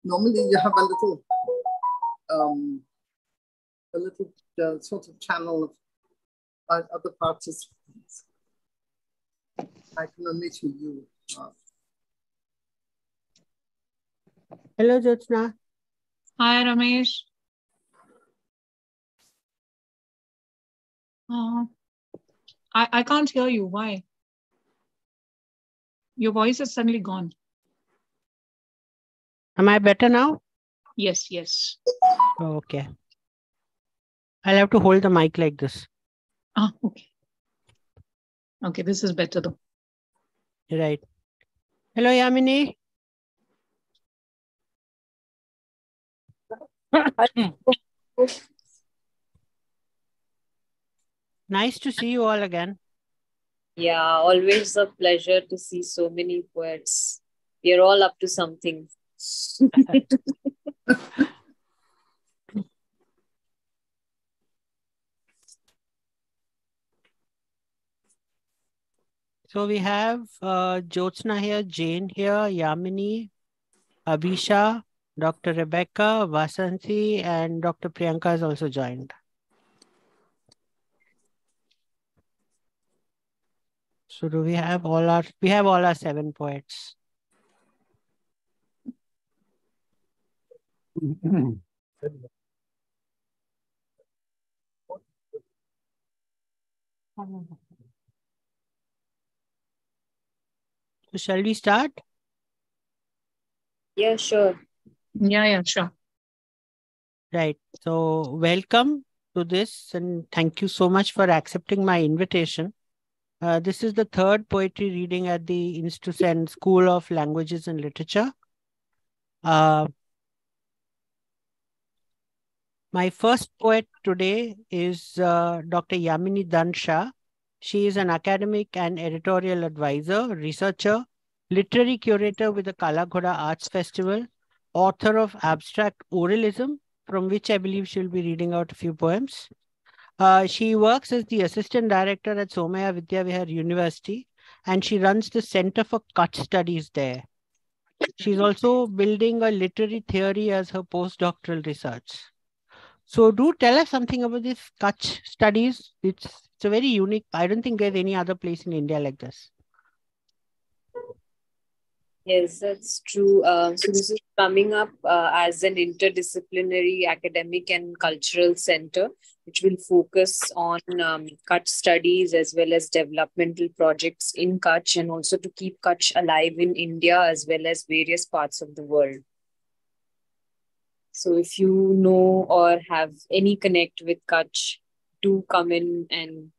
normally you have a little sort of channel of other participants. I can only see you. Hello, Jyotsna. Hi, Ramesh. I can't hear you. Why? Your voice is suddenly gone. Am I better now? Yes, yes. Okay. I'll have to hold the mic like this. Okay. Okay, this is better though. Right. Hello, Yamini. Nice to see you all again. Yeah, always a pleasure to see so many poets. We are all up to something. So we have Jyotsna here, Jane here, Yamini, Abhisha, Dr. Rebecca, Vasanthi, and Dr. Priyanka has also joined. So do we have all our 7 poets. So shall we start? Yeah, sure. Yeah, sure. Right. So welcome to this and thank you so much for accepting my invitation. This is the third poetry reading at the INSTUSEN School of Languages and Literature. My first poet today is Dr. Yamini Dansha. She is an academic and editorial advisor, researcher, literary curator with the Kala Ghoda Arts Festival, author of Abstract Oralism, from which I believe she'll be reading out a few poems. She works as the assistant director at Somaya Vidyavihar University, and she runs the Center for Kutch Studies there. She's also building a literary theory as her postdoctoral research. So do tell us something about this Kutch studies. It's a very unique, I don't think there's any other place in India like this. Yes, that's true. So this is coming up as an interdisciplinary academic and cultural center, which will focus on Kutch studies as well as developmental projects in Kutch, and also to keep Kutch alive in India as well as various parts of the world. So if you know or have any connect with Kutch, do come in and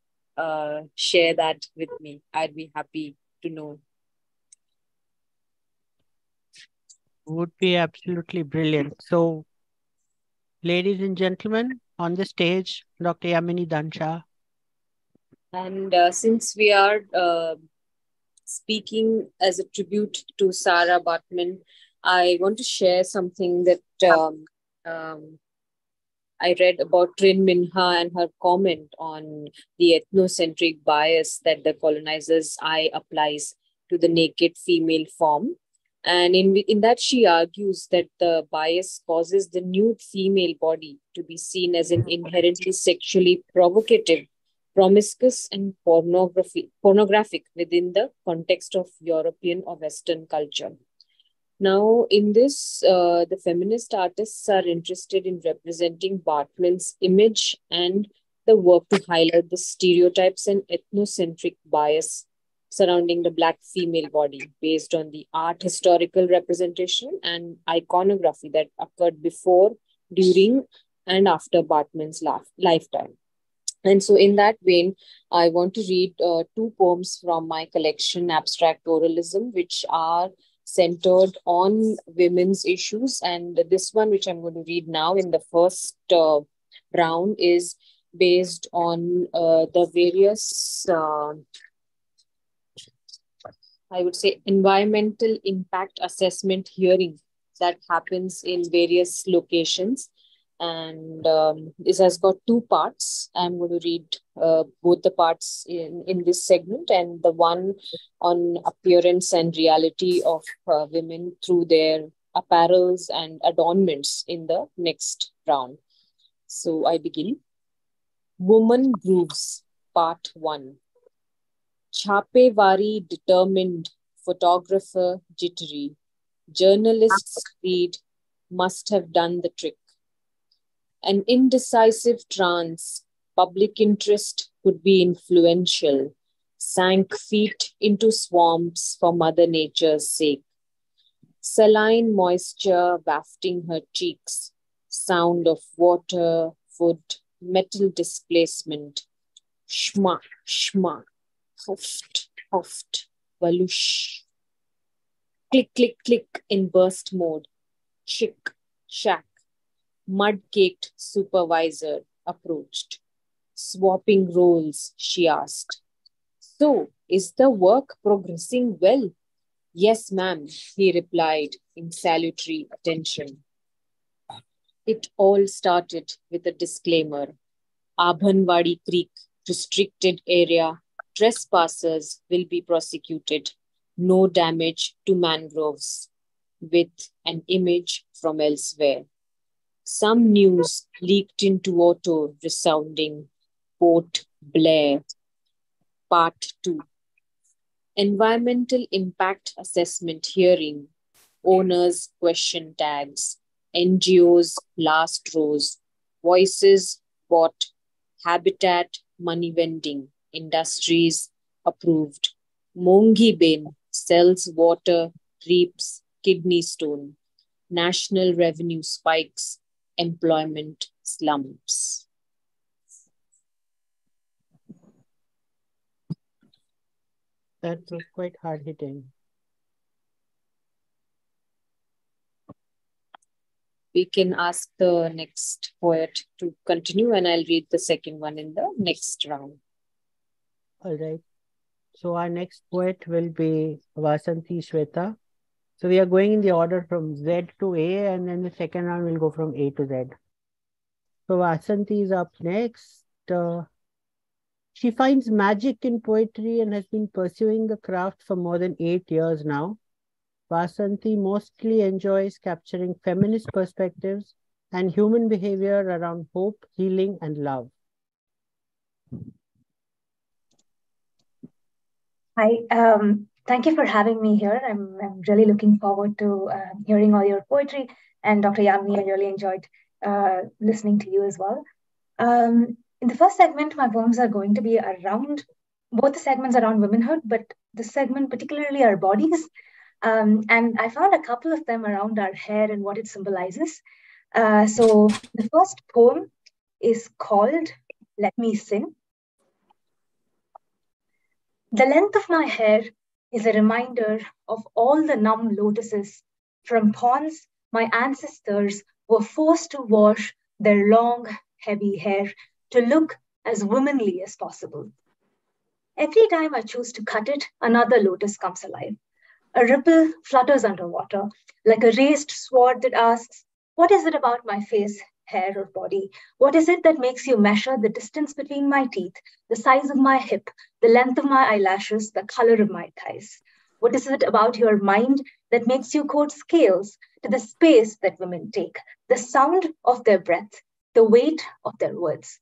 share that with me. I'd be happy to know. Would be absolutely brilliant. So, ladies and gentlemen, on the stage, Dr. Yamini Dansha. And since we are speaking as a tribute to Sarah Baartman, I want to share something that I read about Trin Minha and her comment on the ethnocentric bias that the colonizer's eye applies to the naked female form. And in that, she argues that the bias causes the nude female body to be seen as an inherently sexually provocative, promiscuous, and pornographic within the context of European or Western culture. Now, in this, the feminist artists are interested in representing Baartman's image and the work to highlight the stereotypes and ethnocentric bias surrounding the Black female body based on the art historical representation and iconography that occurred before, during, and after Baartman's lifetime. And so, in that vein, I want to read 2 poems from my collection, Abstract Oralism, which are centered on women's issues. And this one, which I'm going to read now in the first round, is based on the various, I would say, environmental impact assessment hearing that happens in various locations. And this has got 2 parts. I'm going to read both the parts in this segment, and the one on appearance and reality of women through their apparels and adornments in the next round. So I begin. Woman Grooves, Part 1. Chapevari determined, photographer jittery. Journalists read, must have done the trick. An indecisive trance, public interest could be influential, sank feet into swamps for Mother Nature's sake. Saline moisture wafting her cheeks, sound of water, wood, metal displacement. Shma, shma, huft, huft, waloosh. Click, click, click in burst mode. Chick, shack. Mud-caked supervisor approached. Swapping roles, she asked. So, is the work progressing well? Yes, ma'am, he replied in salutary attention. It all started with a disclaimer. Abhanwadi Creek, restricted area, trespassers will be prosecuted. No damage to mangroves. With an image from elsewhere. Some news leaked into auto resounding. Port Blair. Part 2. Environmental Impact Assessment Hearing. Owners' question tags. NGOs' last rows. Voices bought. Habitat money vending. Industries approved. Mongi Bain sells water, reaps kidney stone. National revenue spikes. Employment slumps. That was quite hard hitting. We can ask the next poet to continue, and I'll read the second one in the next round. All right. So our next poet will be Vasanti Shweta. So we are going in the order from Z to A, and then the second round will go from A to Z. So Vasanti is up next. She finds magic in poetry and has been pursuing the craft for more than 8 years now. Vasanti mostly enjoys capturing feminist perspectives and human behavior around hope, healing, and love. Hi, thank you for having me here. I'm really looking forward to hearing all your poetry. And Dr. Yamini, I really enjoyed listening to you as well. In the first segment, my poems are going to be around, both the segments around womanhood, but this segment particularly our bodies. And I found a couple of them around our hair and what it symbolizes. So the first poem is called Let Me Sin. The length of my hair is a reminder of all the numb lotuses from ponds my ancestors were forced to wash their long, heavy hair to look as womanly as possible. Every time I choose to cut it, another lotus comes alive. A ripple flutters underwater, like a raised sword that asks, what is it about my face, hair, or body? What is it that makes you measure the distance between my teeth, the size of my hip, the length of my eyelashes, the color of my thighs? What is it about your mind that makes you quote scales to the space that women take, the sound of their breath, the weight of their words?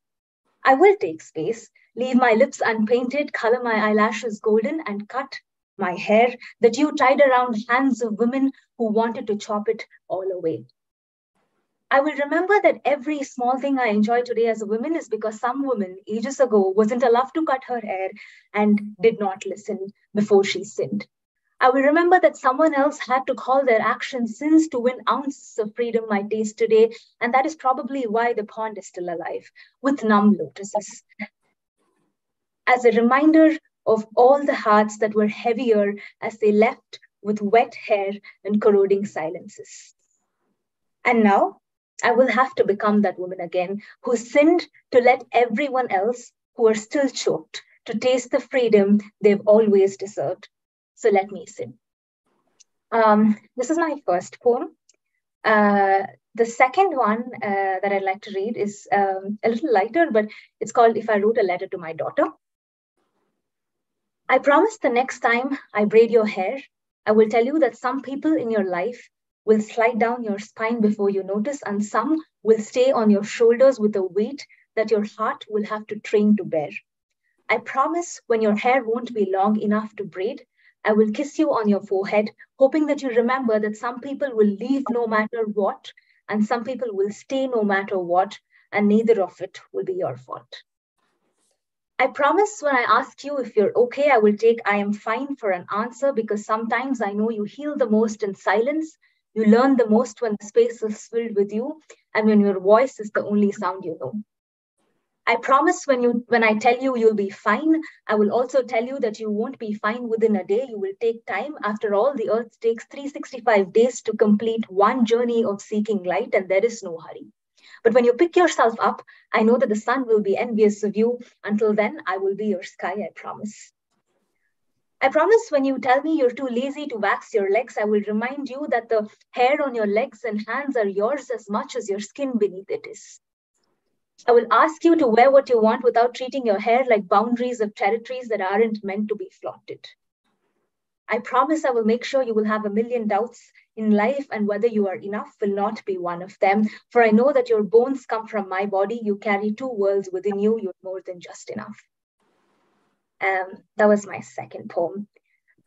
I will take space, leave my lips unpainted, color my eyelashes golden, and cut my hair that you tied around hands of women who wanted to chop it all away. I will remember that every small thing I enjoy today as a woman is because some woman ages ago wasn't allowed to cut her hair and did not listen before she sinned. I will remember that someone else had to call their actions sins to win ounces of freedom I taste today, and that is probably why the pond is still alive, with numb lotuses. As a reminder of all the hearts that were heavier as they left with wet hair and corroding silences. And now, I will have to become that woman again who sinned to let everyone else who are still choked to taste the freedom they've always deserved. So let me sin. This is my first poem. The second one that I'd like to read is a little lighter, but it's called If I Wrote a Letter to My Daughter. I promise the next time I braid your hair, I will tell you that some people in your life will slide down your spine before you notice, and some will stay on your shoulders with a weight that your heart will have to train to bear. I promise when your hair won't be long enough to braid, I will kiss you on your forehead, hoping that you remember that some people will leave no matter what, and some people will stay no matter what, and neither of it will be your fault. I promise when I ask you if you're okay, I will take I am fine for an answer, because sometimes I know you heal the most in silence. You learn the most when the space is filled with you and when your voice is the only sound you know. I promise when I tell you you'll be fine, I will also tell you that you won't be fine within a day. You will take time. After all, the earth takes 365 days to complete one journey of seeking light, and there is no hurry. But when you pick yourself up, I know that the sun will be envious of you. Until then, I will be your sky, I promise. I promise when you tell me you're too lazy to wax your legs, I will remind you that the hair on your legs and hands are yours as much as your skin beneath it is. I will ask you to wear what you want without treating your hair like boundaries of territories that aren't meant to be flaunted. I promise I will make sure you will have a million doubts in life, and whether you are enough will not be one of them. For I know that your bones come from my body. You carry two worlds within you. You're more than just enough. That was my second poem.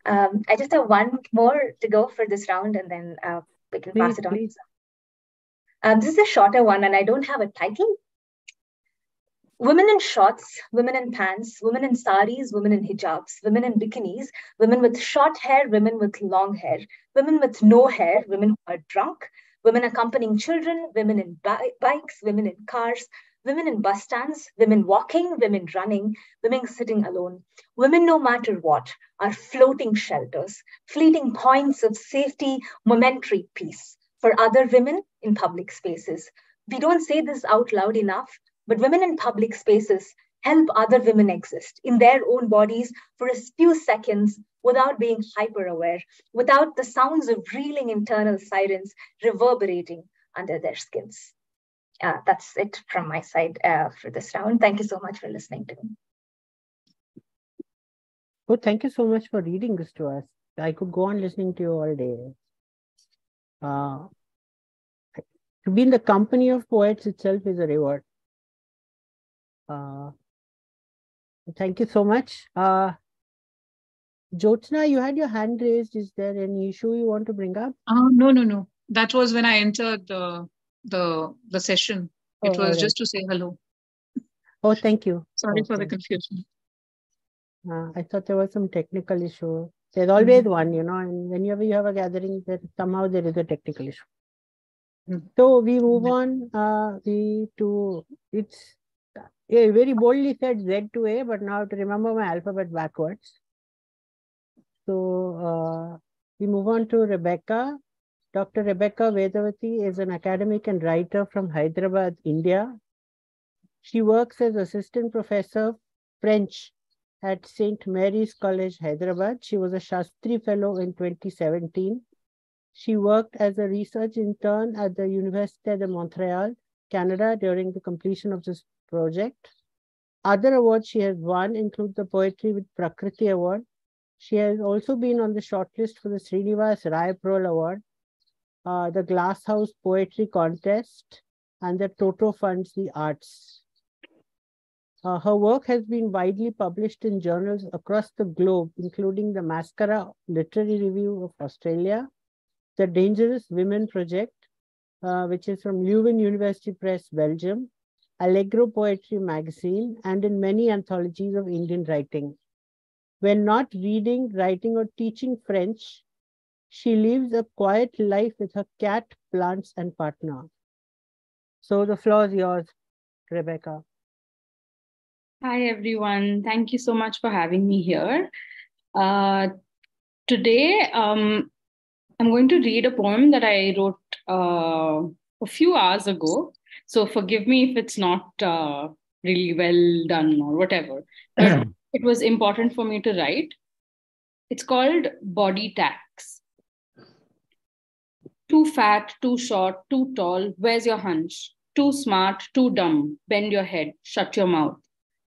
I just have one more to go for this round, and then we can pass it on. Please. This is a shorter one, and I don't have a title. Women in shorts, women in pants, women in saris, women in hijabs, women in bikinis, women with short hair, women with long hair, women with no hair, women who are drunk, women accompanying children, women in bikes, women in cars, women in bus stands, women walking, women running, women sitting alone. Women, no matter what, are floating shelters, fleeting points of safety, momentary peace for other women in public spaces. We don't say this out loud enough, but women in public spaces help other women exist in their own bodies for a few seconds without being hyper-aware, without the sounds of reeling internal sirens reverberating under their skins. That's it from my side for this round. Thank you so much for listening to me. Oh, thank you so much for reading this to us. I could go on listening to you all day. To be in the company of poets itself is a reward. Thank you so much. Jyotsna, you had your hand raised. Is there any issue you want to bring up? No. That was when I entered the session. It was just to say hello. Oh, thank you. Sorry for the confusion. I thought there was some technical issue. There's always one, and whenever you have a gathering, somehow there is a technical issue. So we move on it's very boldly said Z to A, but now I have to remember my alphabet backwards. So we move on to Rebecca. Dr. Rebecca Vedavati is an academic and writer from Hyderabad, India. She works as assistant professor French at St. Mary's College, Hyderabad. She was a Shastri Fellow in 2017. She worked as a research intern at the Université de Montréal, Canada, during the completion of this project. Other awards she has won include the Poetry with Prakriti Award. She has also been on the shortlist for the Srinivas Rai Prol Award, the Glasshouse Poetry Contest, and the Toto Funds the Arts. Her work has been widely published in journals across the globe, including the Mascara Literary Review of Australia, the Dangerous Women Project, which is from Leuven University Press, Belgium, Allegro Poetry Magazine, and in many anthologies of Indian writing. When not reading, writing, or teaching French, she lives a quiet life with her cat, plants, and partner. So the floor is yours, Rebecca. Hi, everyone. Thank you so much for having me here. Today, I'm going to read a poem that I wrote a few hours ago. So forgive me if it's not really well done or whatever. But it was important for me to write. It's called Body Tax. Too fat, too short, too tall, where's your hunch? Too smart, too dumb, bend your head, shut your mouth.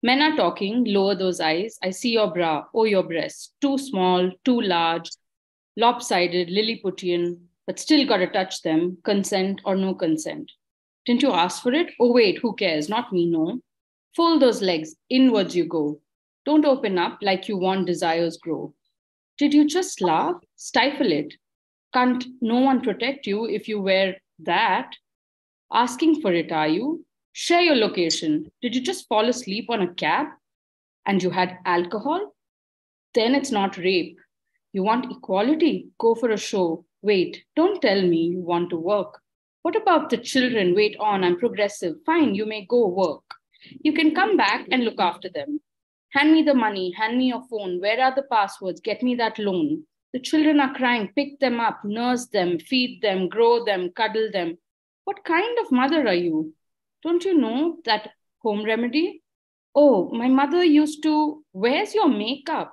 Men are talking, lower those eyes. I see your bra, oh your breast. Too small, too large, lopsided, Lilliputian. but still got to touch them, consent or no consent. Didn't you ask for it? Oh, wait, who cares? Not me, no. Fold those legs, inwards you go. Don't open up like you want desires grow. Did you just laugh? Stifle it. Can't no one protect you if you wear that? Asking for it, are you? Share your location. Did you just fall asleep on a cab? And you had alcohol? Then it's not rape. You want equality? Go for a show. Wait, don't tell me you want to work. What about the children? Wait on, I'm progressive. Fine, you may go work. You can come back and look after them. Hand me the money, hand me your phone. Where are the passwords? Get me that loan. The children are crying. Pick them up, nurse them, feed them, grow them, cuddle them. What kind of mother are you? Don't you know that home remedy? Oh, my mother used to, where's your makeup?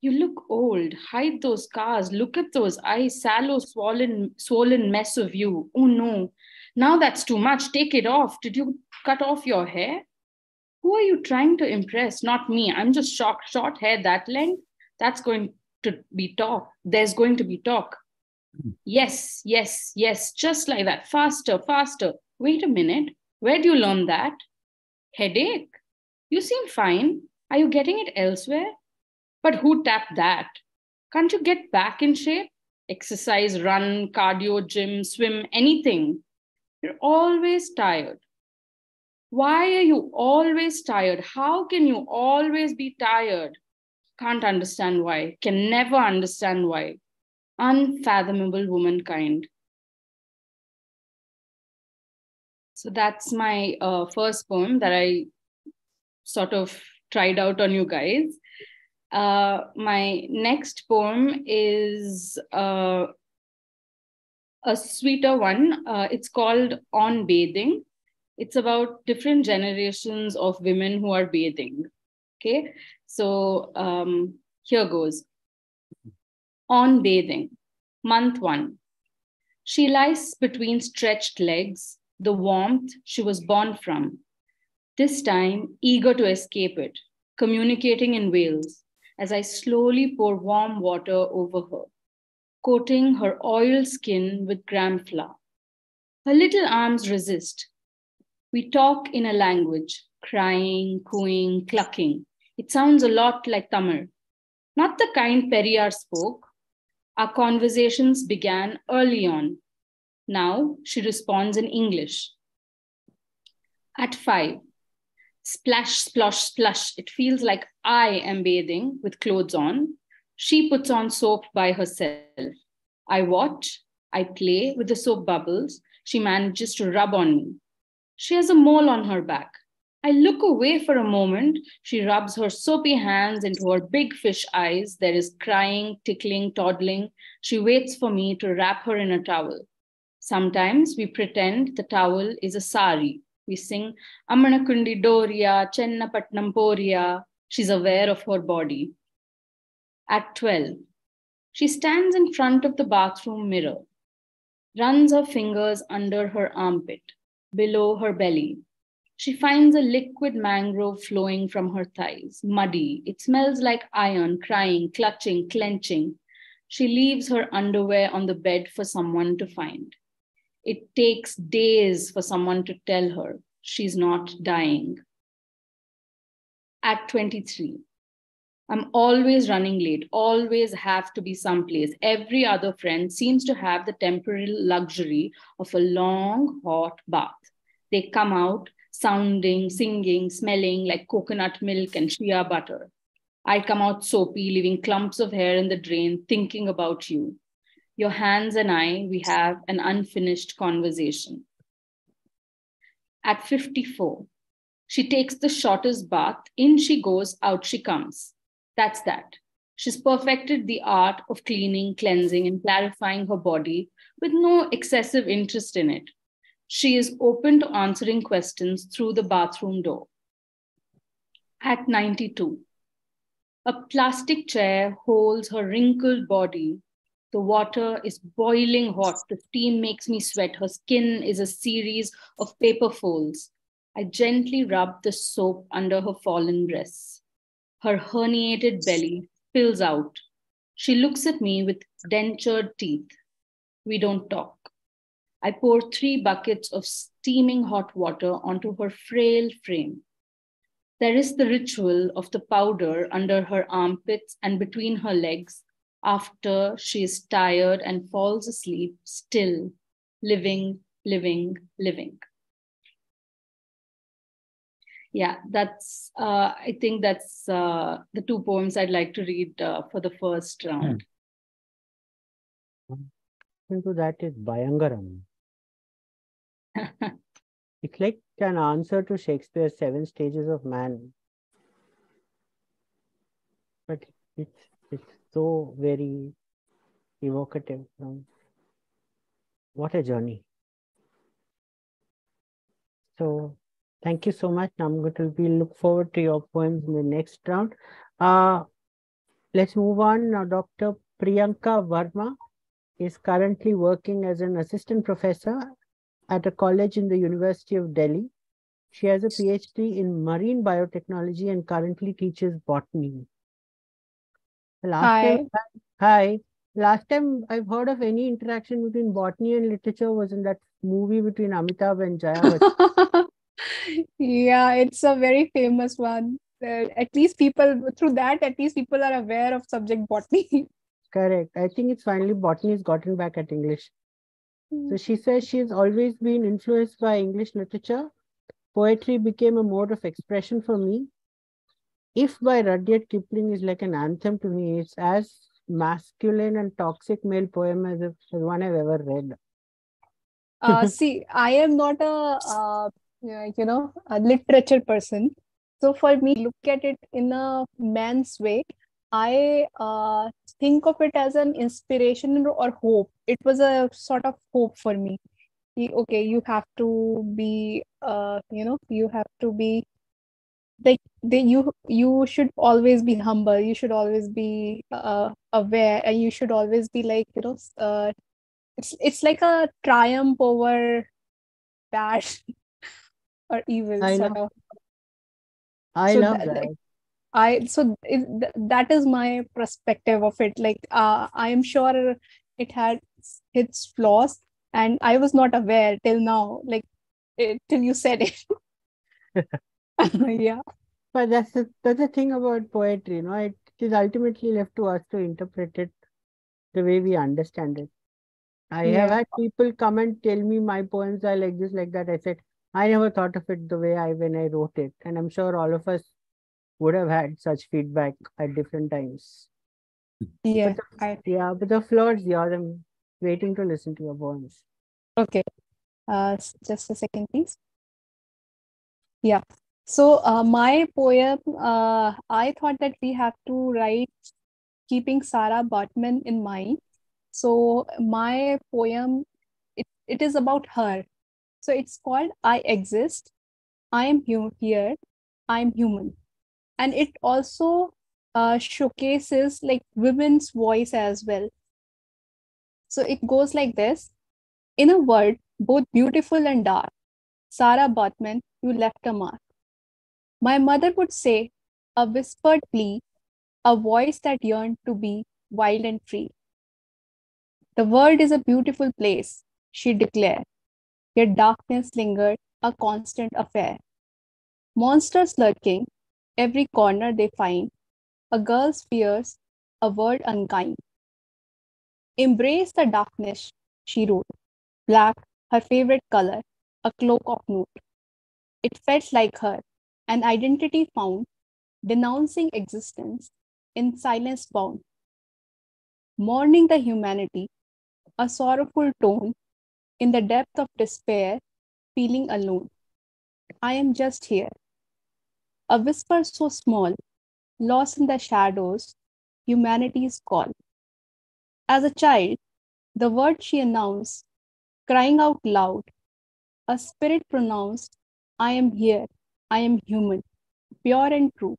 You look old. Hide those scars. Look at those eyes, sallow, swollen mess of you. Oh no, now that's too much. Take it off. Did you cut off your hair? Who are you trying to impress? Not me. I'm just shocked. Short hair that length. That's going to be talk. There's going to be talk. Yes, yes, yes. Just like that. Faster, faster. Wait a minute. Where do you learn that? Headache? You seem fine. Are you getting it elsewhere? But who tapped that? Can't you get back in shape? Exercise, run, cardio, gym, swim, anything. You're always tired. Why are you always tired? How can you always be tired? Can't understand why. Can never understand why. Unfathomable womankind. So that's my first poem that I sort of tried out on you guys. My next poem is a sweeter one. It's called On Bathing. It's about different generations of women who are bathing. Okay, so here goes. On Bathing, month 1. She lies between stretched legs, the warmth she was born from. This time, eager to escape it, communicating in wails, as I slowly pour warm water over her, coating her oiled skin with gram flour. Her little arms resist. We talk in a language, crying, cooing, clucking. It sounds a lot like Tamil. Not the kind Periyar spoke. Our conversations began early on. Now she responds in English. At 5, splash, splosh, splush. It feels like I am bathing with clothes on. She puts on soap by herself. I watch, I play with the soap bubbles. She manages to rub on me. She has a mole on her back. I look away for a moment. She rubs her soapy hands into her big fish eyes. There is crying, tickling, toddling. She waits for me to wrap her in a towel. Sometimes we pretend the towel is a sari. We sing, Amanakundi Doria, Chennapatnam Poria. She's aware of her body. At 12, she stands in front of the bathroom mirror, runs her fingers under her armpit, below her belly. She finds a liquid mangrove flowing from her thighs, muddy. It smells like iron, crying, clutching, clenching. She leaves her underwear on the bed for someone to find. It takes days for someone to tell her she's not dying. At 23, I'm always running late, always have to be someplace. Every other friend seems to have the temporary luxury of a long, hot bath. They come out sounding, singing, smelling like coconut milk and shea butter. I come out soapy, leaving clumps of hair in the drain, thinking about you. Your hands and I, we have an unfinished conversation. At 54, she takes the shortest bath. In she goes, out she comes. That's that. She's perfected the art of cleaning, cleansing, and clarifying her body with no excessive interest in it. She is open to answering questions through the bathroom door. At 92, a plastic chair holds her wrinkled body. The water is boiling hot. The steam makes me sweat. Her skin is a series of paper folds. I gently rub the soap under her fallen breasts. Her herniated belly spills out. She looks at me with dentured teeth. We don't talk. I pour 3 buckets of steaming hot water onto her frail frame. There is the ritual of the powder under her armpits and between her legs after she is tired and falls asleep, still, living, living, living. Yeah, that's, I think that's the 2 poems I'd like to read for the first round. Into that is Bhayangaram. It's like an answer to Shakespeare's 7 Stages of Man. But it's so very evocative. What a journey. So thank you so much. We'll look forward to your poems in the next round. Let's move on now. Dr. Priyanka Verma is currently working as an assistant professor at a college in the University of Delhi. She has a PhD in marine biotechnology and currently teaches botany. Hi. Last time I've heard of any interaction between botany and literature was in that movie between Amitabh and Jaya Bachchan. Yeah, it's a very famous one. At least people are aware of subject botany. Correct. I think it's finally botany has gotten back at English. So she says she's always been influenced by English literature. Poetry became a mode of expression for me. If by Rudyard Kipling is like an anthem to me, it's as masculine and toxic male poem as one I've ever read. See, I am not a literature person. So for me, look at it in a man's way. I think of it as an inspiration or hope. It was a sort of hope for me. Okay, you have to be, you have to be like you should always be humble. You should always be aware, and you should always be like, it's like a triumph over bad or evil. I love that. That is my perspective of it. Like I am sure it had its flaws, and I was not aware till now, like till you said it. Yeah, but that's the thing about poetry, it is ultimately left to us to interpret it the way we understand it. I have had people come and tell me my poems are like this, like that. I said, I never thought of it the way when I wrote it. And I'm sure all of us would have had such feedback at different times. Yeah. But the floor is yours. I'm waiting to listen to your poems. Okay. Just a second, please. Yeah. So my poem, I thought that we have to write keeping Sarah Baartman in mind. So my poem, it is about her. So it's called I Exist, I Am Here, I Am Human. And it also showcases like women's voice as well. So it goes like this. In a world both beautiful and dark, Sarah Baartman, you left a mark. My mother would say, a whispered plea, a voice that yearned to be wild and free. The world is a beautiful place, she declared, yet darkness lingered, a constant affair. Monsters lurking, every corner they find, a girl's fears, a word unkind. Embrace the darkness, she wrote, black, her favorite color, a cloak of note. It felt like her, an identity found, denouncing existence, in silence bound. Mourning the humanity, a sorrowful tone, in the depth of despair, feeling alone. I am just here. A whisper so small, lost in the shadows, humanity's call. As a child, the word she announced, crying out loud, a spirit pronounced, I am here, I am human, pure and true.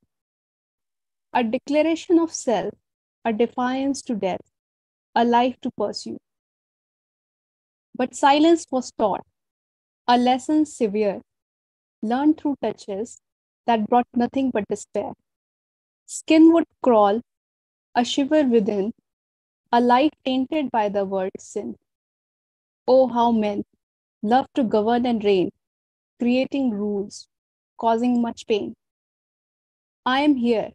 A declaration of self, a defiance to death, a life to pursue. But silence was taught, a lesson severe, learned through touches that brought nothing but despair. Skin would crawl, a shiver within, a life tainted by the word sin. Oh, how men love to govern and reign, creating rules, causing much pain. I am here.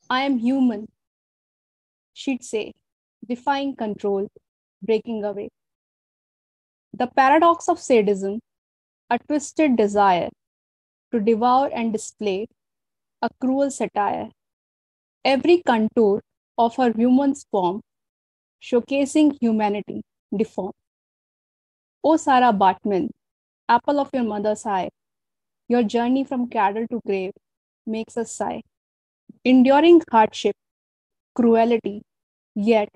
I am human, she'd say, defying control, breaking away. The paradox of sadism, a twisted desire to devour and display, a cruel satire. Every contour of her human's form, showcasing humanity deformed. O Sarah Bartman, apple of your mother's eye, your journey from cradle to grave makes us sigh. Enduring hardship, cruelty, yet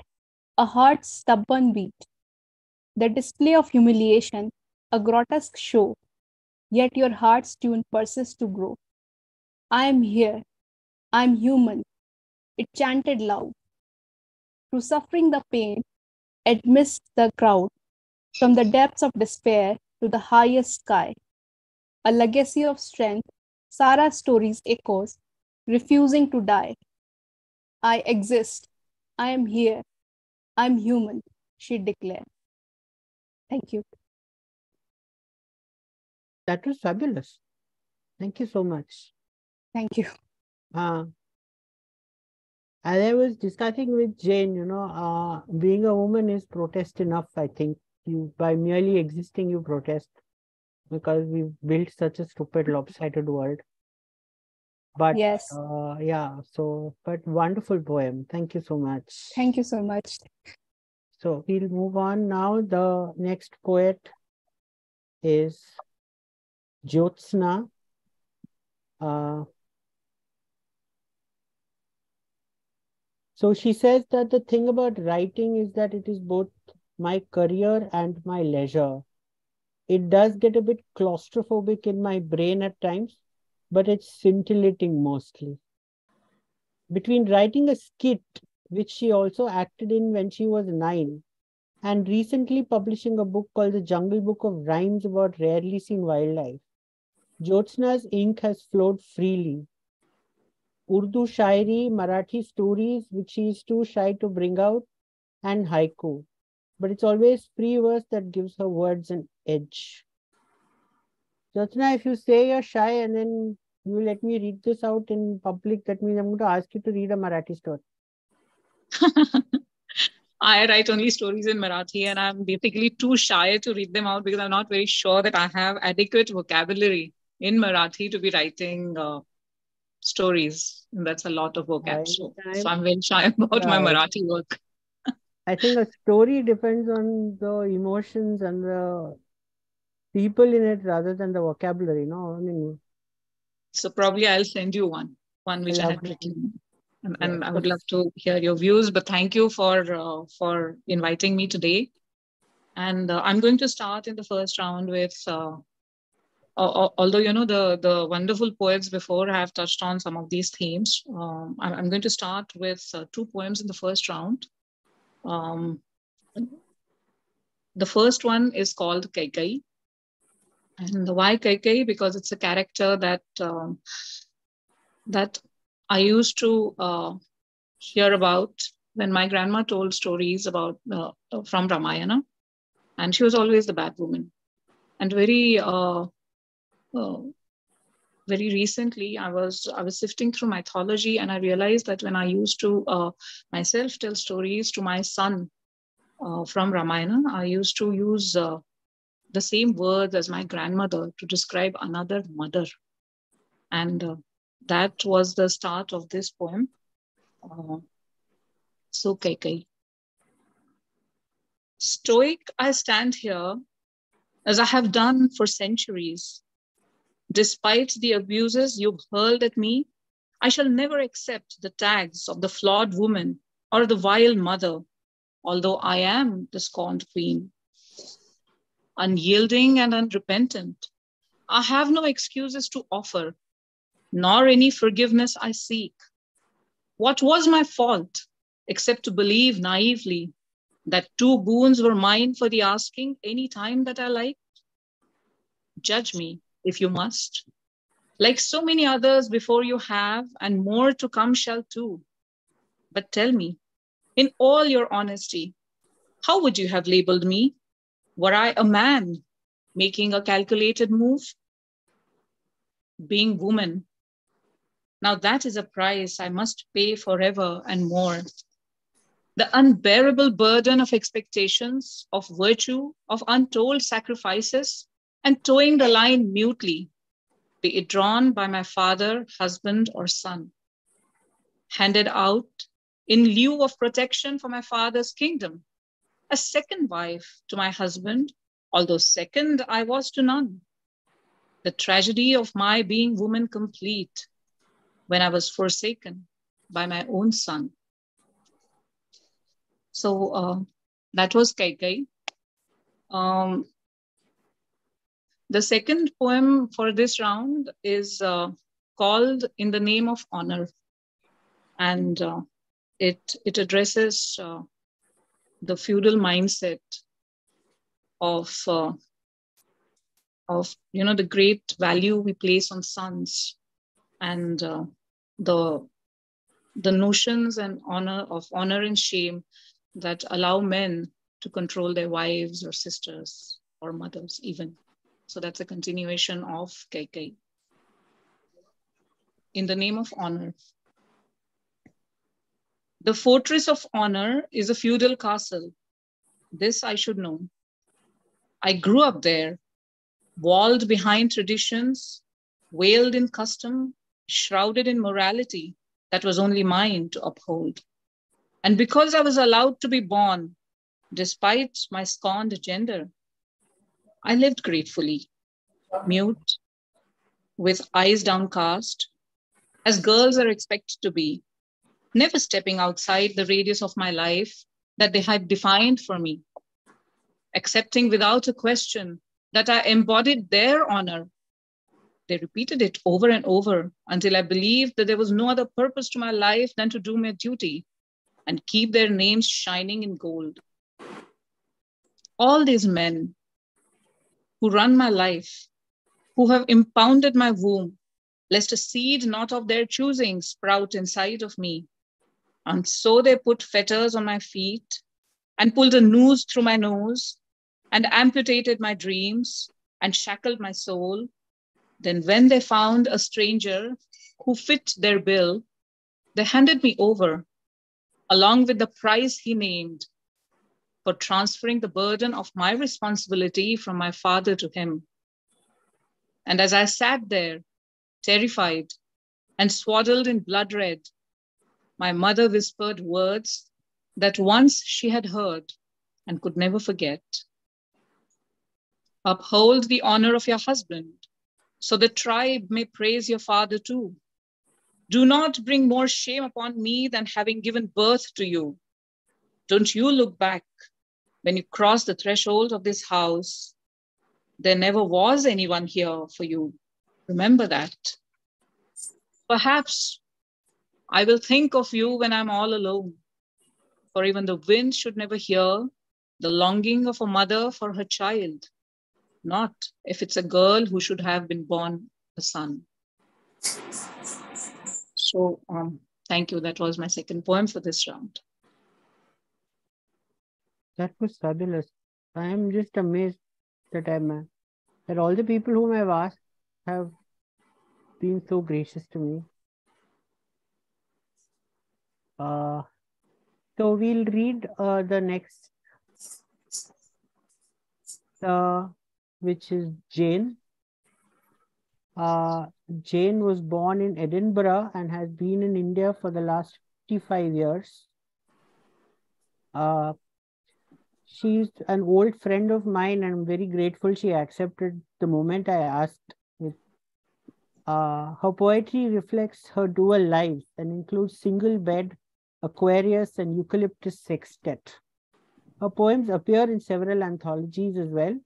a heart's stubborn beat. The display of humiliation, a grotesque show, yet your heart's tune persists to grow. I am here, I am human, it chanted loud. Through suffering the pain, amidst the crowd, from the depths of despair to the highest sky. A legacy of strength, Sarah's stories echoes, refusing to die. I exist, I am here, I am human, she declared. Thank you. That was fabulous. Thank you so much. Thank you. As I was discussing with Jane, being a woman is protest enough, I think. By merely existing, you protest because we've built such a stupid, lopsided world. But yes, but wonderful poem. Thank you so much. Thank you so much. So we'll move on now. The next poet is Jyotsna. So she says that the thing about writing is that it is both my career and my leisure. It does get a bit claustrophobic in my brain at times, but it's scintillating mostly. Between writing a skit, which she also acted in when she was 9, and recently publishing a book called The Jungle Book of Rhymes about rarely seen wildlife, Jyotsna's ink has flowed freely. Urdu shairi, Marathi stories, which she is too shy to bring out, and haiku. But it's always free verse that gives her words an edge. Jyotsna, if you say you're shy and then you let me read this out in public, that means I'm going to ask you to read a Marathi story. I write only stories in Marathi and I'm basically too shy to read them out because I'm not very sure that I have adequate vocabulary in Marathi to be writing stories. And that's a lot of vocab. So I'm very shy about my Marathi work. I think a story depends on the emotions and the people in it rather than the vocabulary, no? I mean, so probably I'll send you one which I had written. And I would love to hear your views, but thank you for inviting me today. And I'm going to start in the first round with, although, the wonderful poets before have touched on some of these themes, I'm going to start with 2 poems in the first round. The first one is called Kaikai. And why Kaikai? Because it's a character that I used to hear about when my grandma told stories about from Ramayana, and she was always the bad woman. And very recently, I was sifting through mythology, and I realized that when I used to myself tell stories to my son from Ramayana, I used to use the same words as my grandmother to describe another mother, and that was the start of this poem. So Kaikai. Stoic I stand here, as I have done for centuries. Despite the abuses you've hurled at me, I shall never accept the tags of the flawed woman or the vile mother, although I am the scorned queen. Unyielding and unrepentant, I have no excuses to offer, nor any forgiveness I seek. What was my fault, except to believe naively that 2 boons were mine for the asking any time that I liked? Judge me, if you must. Like so many others before you have, and more to come shall too. But tell me, in all your honesty, how would you have labeled me? Were I a man making a calculated move? Being woman, now that is a price I must pay forever and more. The unbearable burden of expectations, of virtue, of untold sacrifices, and towing the line mutely, be it drawn by my father, husband, or son, handed out in lieu of protection for my father's kingdom, a second wife to my husband, although second I was to none. The tragedy of my being woman complete when I was forsaken by my own son. So that was Kaikeyi. The second poem for this round is called In the Name of Honor. And it addresses the feudal mindset of the great value we place on sons, and the notions and honor and shame that allow men to control their wives or sisters or mothers even. So that's a continuation of Kaikeyi. In the Name of Honor. The fortress of honor is a feudal castle. This I should know. I grew up there, walled behind traditions, veiled in custom, shrouded in morality that was only mine to uphold. And because I was allowed to be born, despite my scorned gender, I lived gratefully, mute, with eyes downcast, as girls are expected to be, never stepping outside the radius of my life that they had defined for me, accepting without a question that I embodied their honor. They repeated it over and over until I believed that there was no other purpose to my life than to do my duty and keep their names shining in gold. All these men who run my life, who have impounded my womb, lest a seed not of their choosing sprout inside of me. And so they put fetters on my feet and pulled a noose through my nose and amputated my dreams and shackled my soul. Then when they found a stranger who fit their bill, they handed me over along with the price he named for transferring the burden of my responsibility from my father to him. And as I sat there, terrified and swaddled in blood red, my mother whispered words that once she had heard and could never forget. Uphold the honor of your husband, so the tribe may praise your father too. Do not bring more shame upon me than having given birth to you. Don't you look back when you cross the threshold of this house. There never was anyone here for you. Remember that. Perhaps I will think of you when I'm all alone, for even the wind should never hear the longing of a mother for her child, not if it's a girl who should have been born a son. So thank you. That was my second poem for this round. That was fabulous. I am just amazed that that all the people whom I've asked have been so gracious to me. So we'll read the next, which is Jane. Jane was born in Edinburgh and has been in India for the last 55 years. She's an old friend of mine, and I'm very grateful she accepted the moment I asked. Her poetry reflects her dual lives and includes Single Bed, Aquarius, and Eucalyptus Sextet. Her poems appear in several anthologies as well.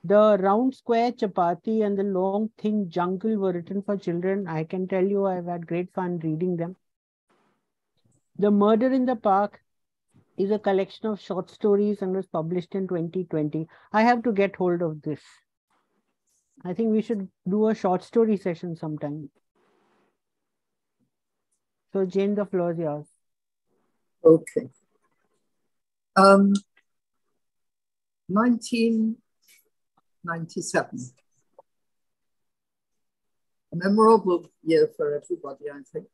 The Round Square Chapati and The Long Thin Jungle were written for children. I can tell you I've had great fun reading them. The Murder in the Park is a collection of short stories and was published in 2020. I have to get hold of this. I think we should do a short story session sometime. So Jane, the floor is yours. Okay. 1997. A memorable year for everybody, I think.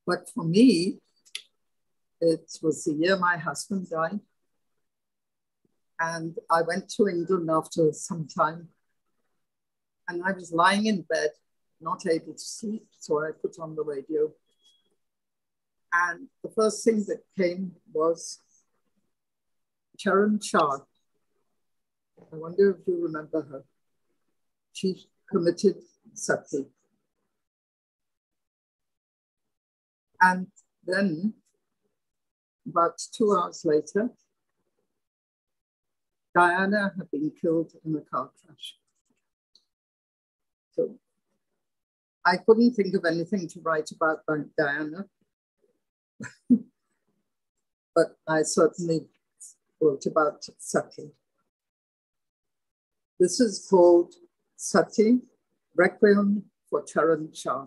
But for me, it was the year my husband died. And I went to England after some time. And I was lying in bed, not able to sleep. So I put on the radio. And the first thing that came was Charan Shah. I wonder if you remember her. She committed sati. And then, about 2 hours later, Diana had been killed in a car crash. So I couldn't think of anything to write about Diana, but I certainly wrote about sati. This is called Sati, Requiem for Charan Shah.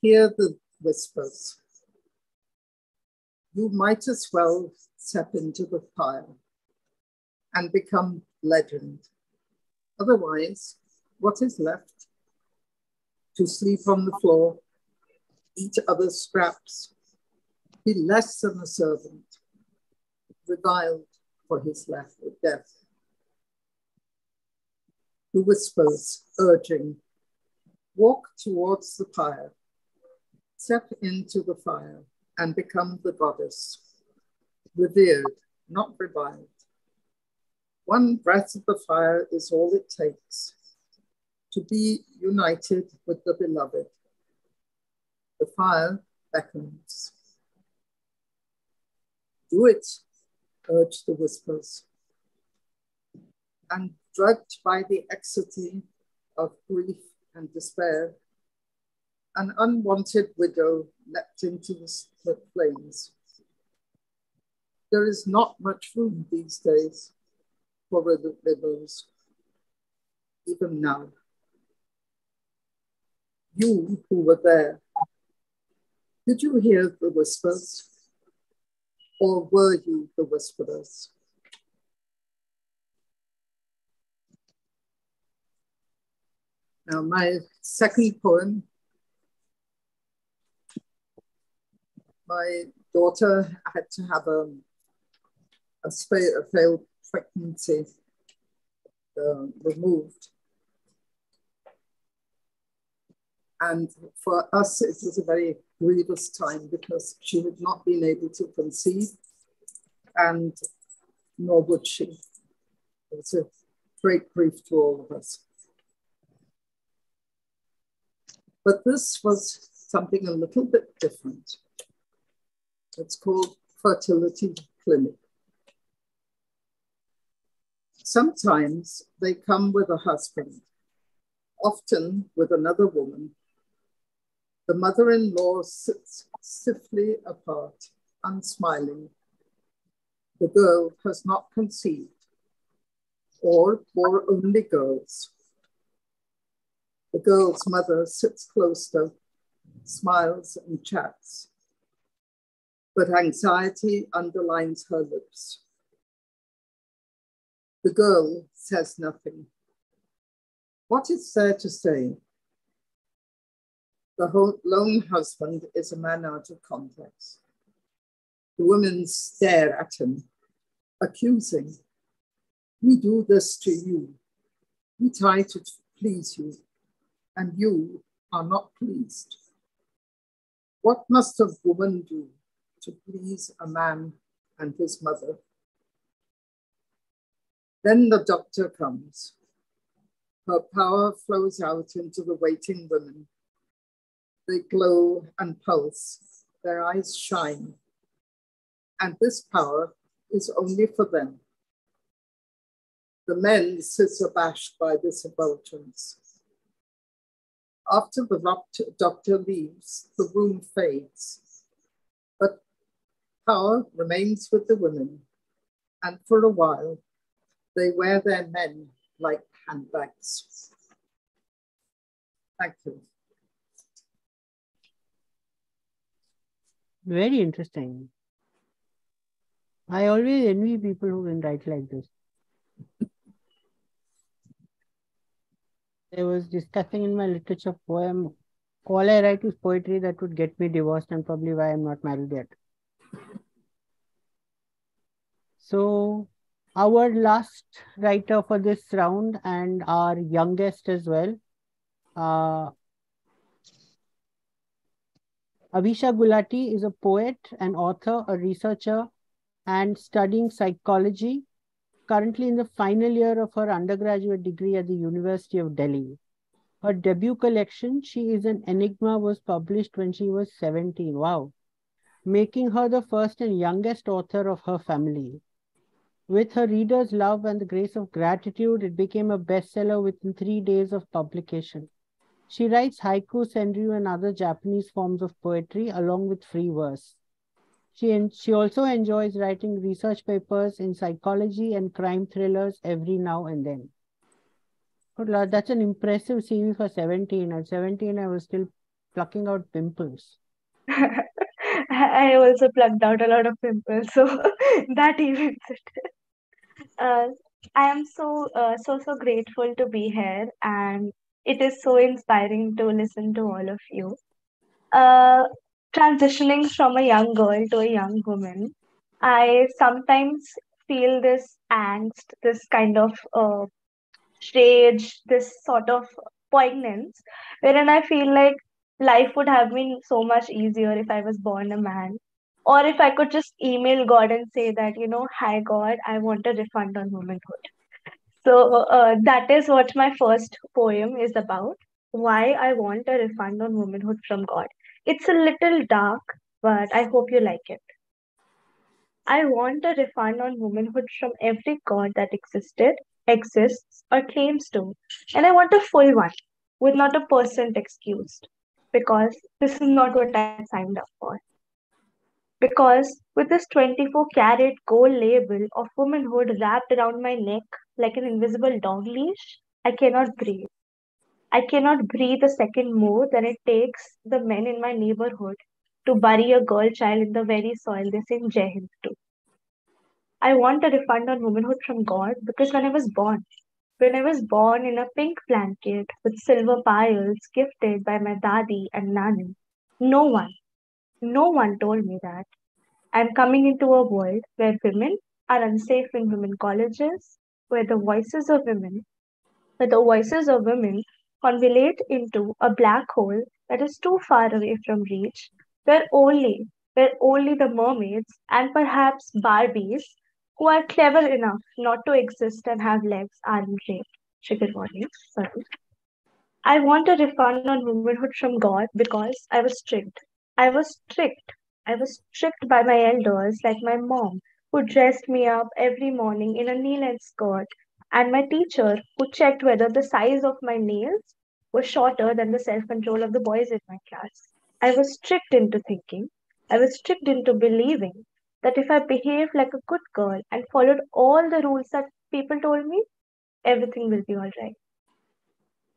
Hear the whispers. You might as well step into the fire and become legend. Otherwise, what is left? To sleep on the floor, eat other scraps, be less than a servant, reviled for his death. The whispers, urging, walk towards the fire, step into the fire and become the goddess, revered, not reviled. One breath of the fire is all it takes to be united with the beloved. The fire beckons. Do it, urge the whispers. And drugged by the ecstasy of grief and despair, an unwanted widow leapt into the flames. There is not much room these days for widows, even now. You who were there, did you hear the whispers? Or were you the whisperers? Now, my second poem, my daughter had to have a failed pregnancy removed. And for us, it was a very grievous time because she had not been able to conceive, and nor would she. It was a great grief to all of us. But this was something a little bit different. It's called Fertility Clinic. Sometimes they come with a husband, often with another woman. The mother-in-law sits stiffly apart, unsmiling. The girl has not conceived or bore only girls. The girl's mother sits closer, smiles and chats, but anxiety underlines her lips. The girl says nothing. What is there to say? The lone husband is a man out of context. The women stare at him, accusing. We do this to you. We try to please you, and you are not pleased. What must a woman do to please a man and his mother? Then the doctor comes. Her power flows out into the waiting women. They glow and pulse, their eyes shine. And this power is only for them. The men sit abashed by this indulgence. After the doctor leaves, the room fades. But power remains with the women. And for a while, they wear their men like handbags. Thank you. Very interesting. I always envy people who can write like this. I was discussing in my literature poem, all I write is poetry that would get me divorced and probably why I'm not married yet. So our last writer for this round and our youngest as well, Avisha Gulati is a poet, an author, a researcher, and studying psychology, currently in the final year of her undergraduate degree at the University of Delhi. Her debut collection, She is an Enigma, was published when she was 17. Wow. Making her the first and youngest author of her family. With her readers' love and the grace of gratitude, it became a bestseller within 3 days of publication. She writes haiku, senryu, and other Japanese forms of poetry along with free verse. She also enjoys writing research papers in psychology and crime thrillers every now and then. Good Lord, that's an impressive CV for 17. At 17, I was still plucking out pimples. I also plucked out a lot of pimples, so that evens it. I am so grateful to be here, and it is so inspiring to listen to all of you. Uh, Transitioning from a young girl to a young woman, I sometimes feel this angst, this kind of rage, this sort of poignance, wherein I feel like life would have been so much easier if I was born a man. Or if I could just email God and say that, hi God, I want a refund on womanhood. So that is what my first poem is about. Why I want a refund on womanhood from God. It's a little dark, but I hope you like it. I want a refund on womanhood from every god that existed, exists, or claims to. And I want a full one, with not a percent excused. Because this is not what I signed up for. Because with this 24-carat gold label of womanhood wrapped around my neck like an invisible dog leash, I cannot breathe. I cannot breathe a second more than it takes the men in my neighborhood to bury a girl child in the very soil they sing Jai Hind to. I want a refund on womanhood from God because when I was born in a pink blanket with silver piles gifted by my dadi and nani, no one, no one told me that I'm coming into a world where women are unsafe in women colleges, where the voices of women convolute into a black hole that is too far away from reach, where only the mermaids and perhaps Barbies who are clever enough not to exist and have legs aren't raped. Trigger warning, sorry. I want a refund on womanhood from God because I was strict. I was strict. I was strict by my elders, like my mom, who dressed me up every morning in a knee-length skirt, and my teacher, who checked whether the size of my nails was shorter than the self-control of the boys in my class. I was strict into thinking. I was strict into believing that if I behaved like a good girl and followed all the rules that people told me, everything will be all right.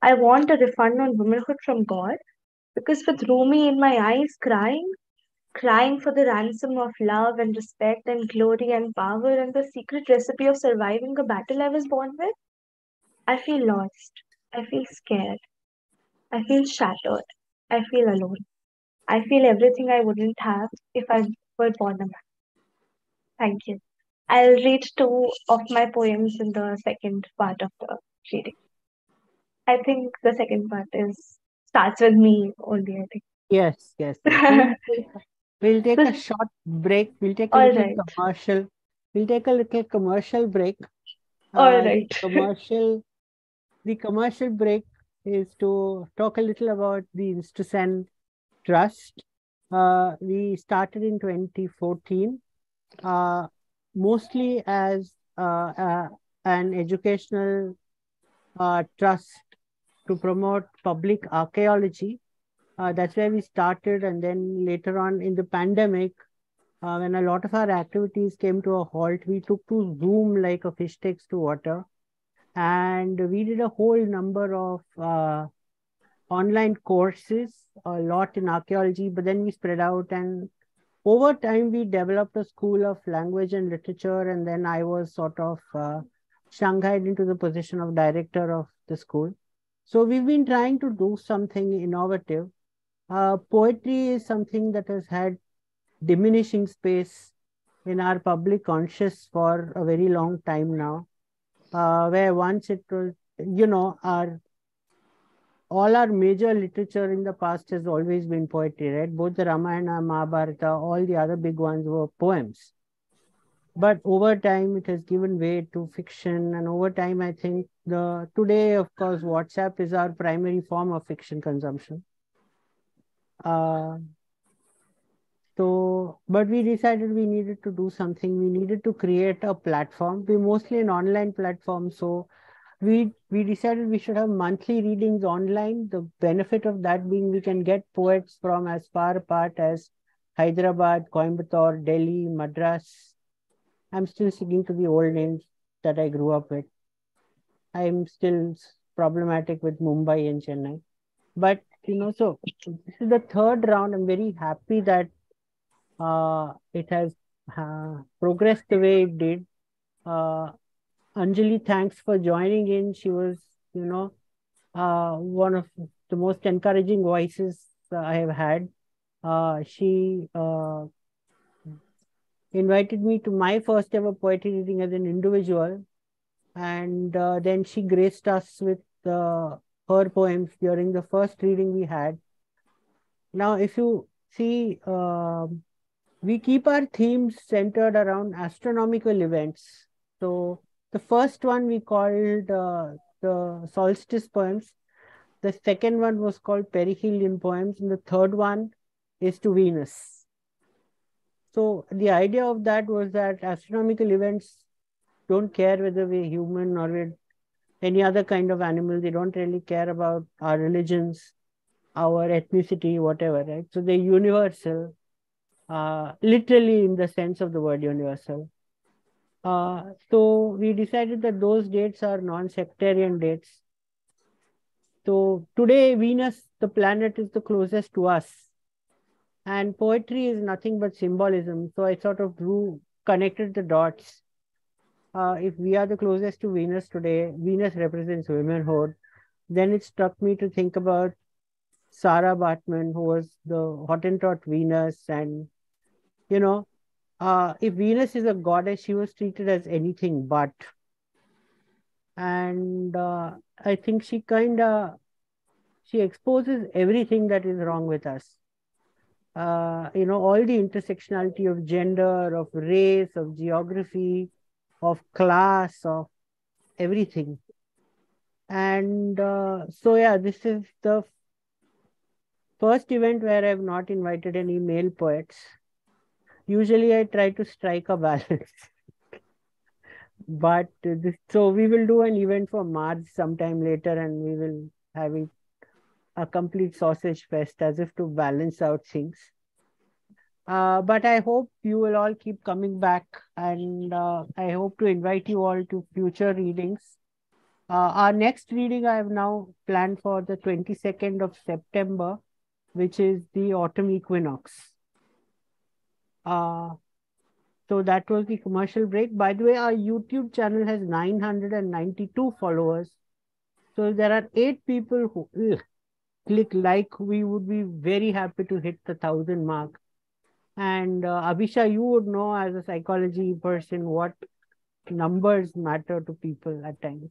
I want a refund on womanhood from God because with Rumi in my eyes crying for the ransom of love and respect and glory and power and the secret recipe of surviving a battle I was born with, I feel lost. I feel scared. I feel shattered. I feel alone. I feel everything I wouldn't have if I were born a man. Thank you. I'll read two of my poems in the second part of the reading. I think the second part is starts with me only, I think. Yes. We'll take a short break. We'll take a All little right. commercial. We'll take a little commercial break. All right. The commercial break is to talk a little about the InstaSend Trust. We started in 2014, mostly as an educational trust to promote public archaeology. That's where we started, and then later on in the pandemic, when a lot of our activities came to a halt, we took to Zoom like a fish takes to water. And we did a whole number of online courses, a lot in archaeology, but then we spread out and over time, we developed a school of language and literature, and then I was sort of shanghaied into the position of director of the school. So we've been trying to do something innovative. Poetry is something that has had diminishing space in our public conscious for a very long time now, where once it was, all our major literature in the past has always been poetry, right? Both the Ramayana, Mahabharata, all the other big ones were poems. But over time, it has given way to fiction. And over time, I think today, of course, WhatsApp is our primary form of fiction consumption. But we decided we needed to do something. We needed to create a platform. We're mostly an online platform. So we decided we should have monthly readings online. The benefit of that being we can get poets from as far apart as Hyderabad, Coimbatore, Delhi, Madras. I'm still sticking to the old names that I grew up with. I'm still problematic with Mumbai and Chennai. But, so this is the third round. I'm very happy that it has progressed the way it did. Anjali, thanks for joining in. She was, one of the most encouraging voices I have had. She invited me to my first ever poetry reading as an individual. And then she graced us with her poems during the first reading we had. Now, if you see, we keep our themes centered around astronomical events. So the first one we called the solstice poems. The second one was called perihelion poems. And the third one is to Venus. So the idea of that was that astronomical events don't care whether we're human or we're any other kind of animal. They don't really care about our religions, our ethnicity, whatever, right? So they're universal, literally in the sense of the word universal. So we decided that those dates are non-sectarian dates. So today, Venus, the planet, is the closest to us. And poetry is nothing but symbolism. So I sort of connected the dots. If we are the closest to Venus today, Venus represents womanhood. Then it struck me to think about Sarah Baartman, who was the Hottentot Venus. And, if Venus is a goddess, she was treated as anything but. And I think she exposes everything that is wrong with us. All the intersectionality of gender, of race, of geography, of class, of everything. And so, yeah, this is the first event where I've not invited any male poets. Usually I try to strike a balance. But so we will do an event for March sometime later, and we will have it a complete sausage fest as if to balance out things. But I hope you will all keep coming back, and I hope to invite you all to future readings. Our next reading I have now planned for the 22nd of September, which is the autumn equinox. So that was the commercial break. By the way, our YouTube channel has 992 followers. So there are 8 people who click like. We would be very happy to hit the 1,000 mark. And Abhisha, you would know as a psychology person what numbers matter to people at times.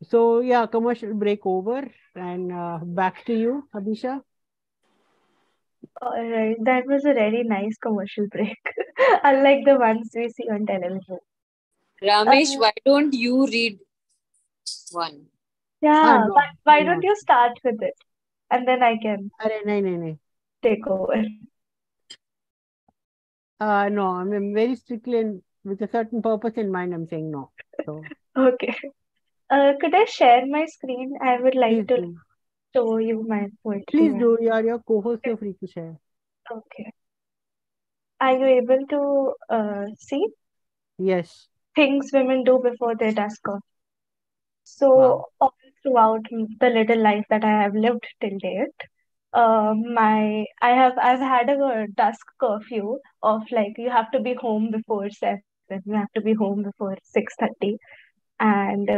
So yeah, commercial break over, and back to you, Abhisha. All right, that was a very nice commercial break, unlike the ones we see on television. Ramesh, why don't you read one? Yeah, No, but why no. don't you start with it? And then I can No. take over. No, I'm very strictly with a certain purpose in mind, I'm saying no. So Okay. Could I share my screen? I would like please to do. show you my poetry. Please do. You are your co-host, you're free to share. Okay. Are you able to see Yes. things women do before their dusk off? So Wow. all throughout the little life that I have lived till date, I've had a dusk curfew of like you have to be home before 7, you have to be home before 6:30, and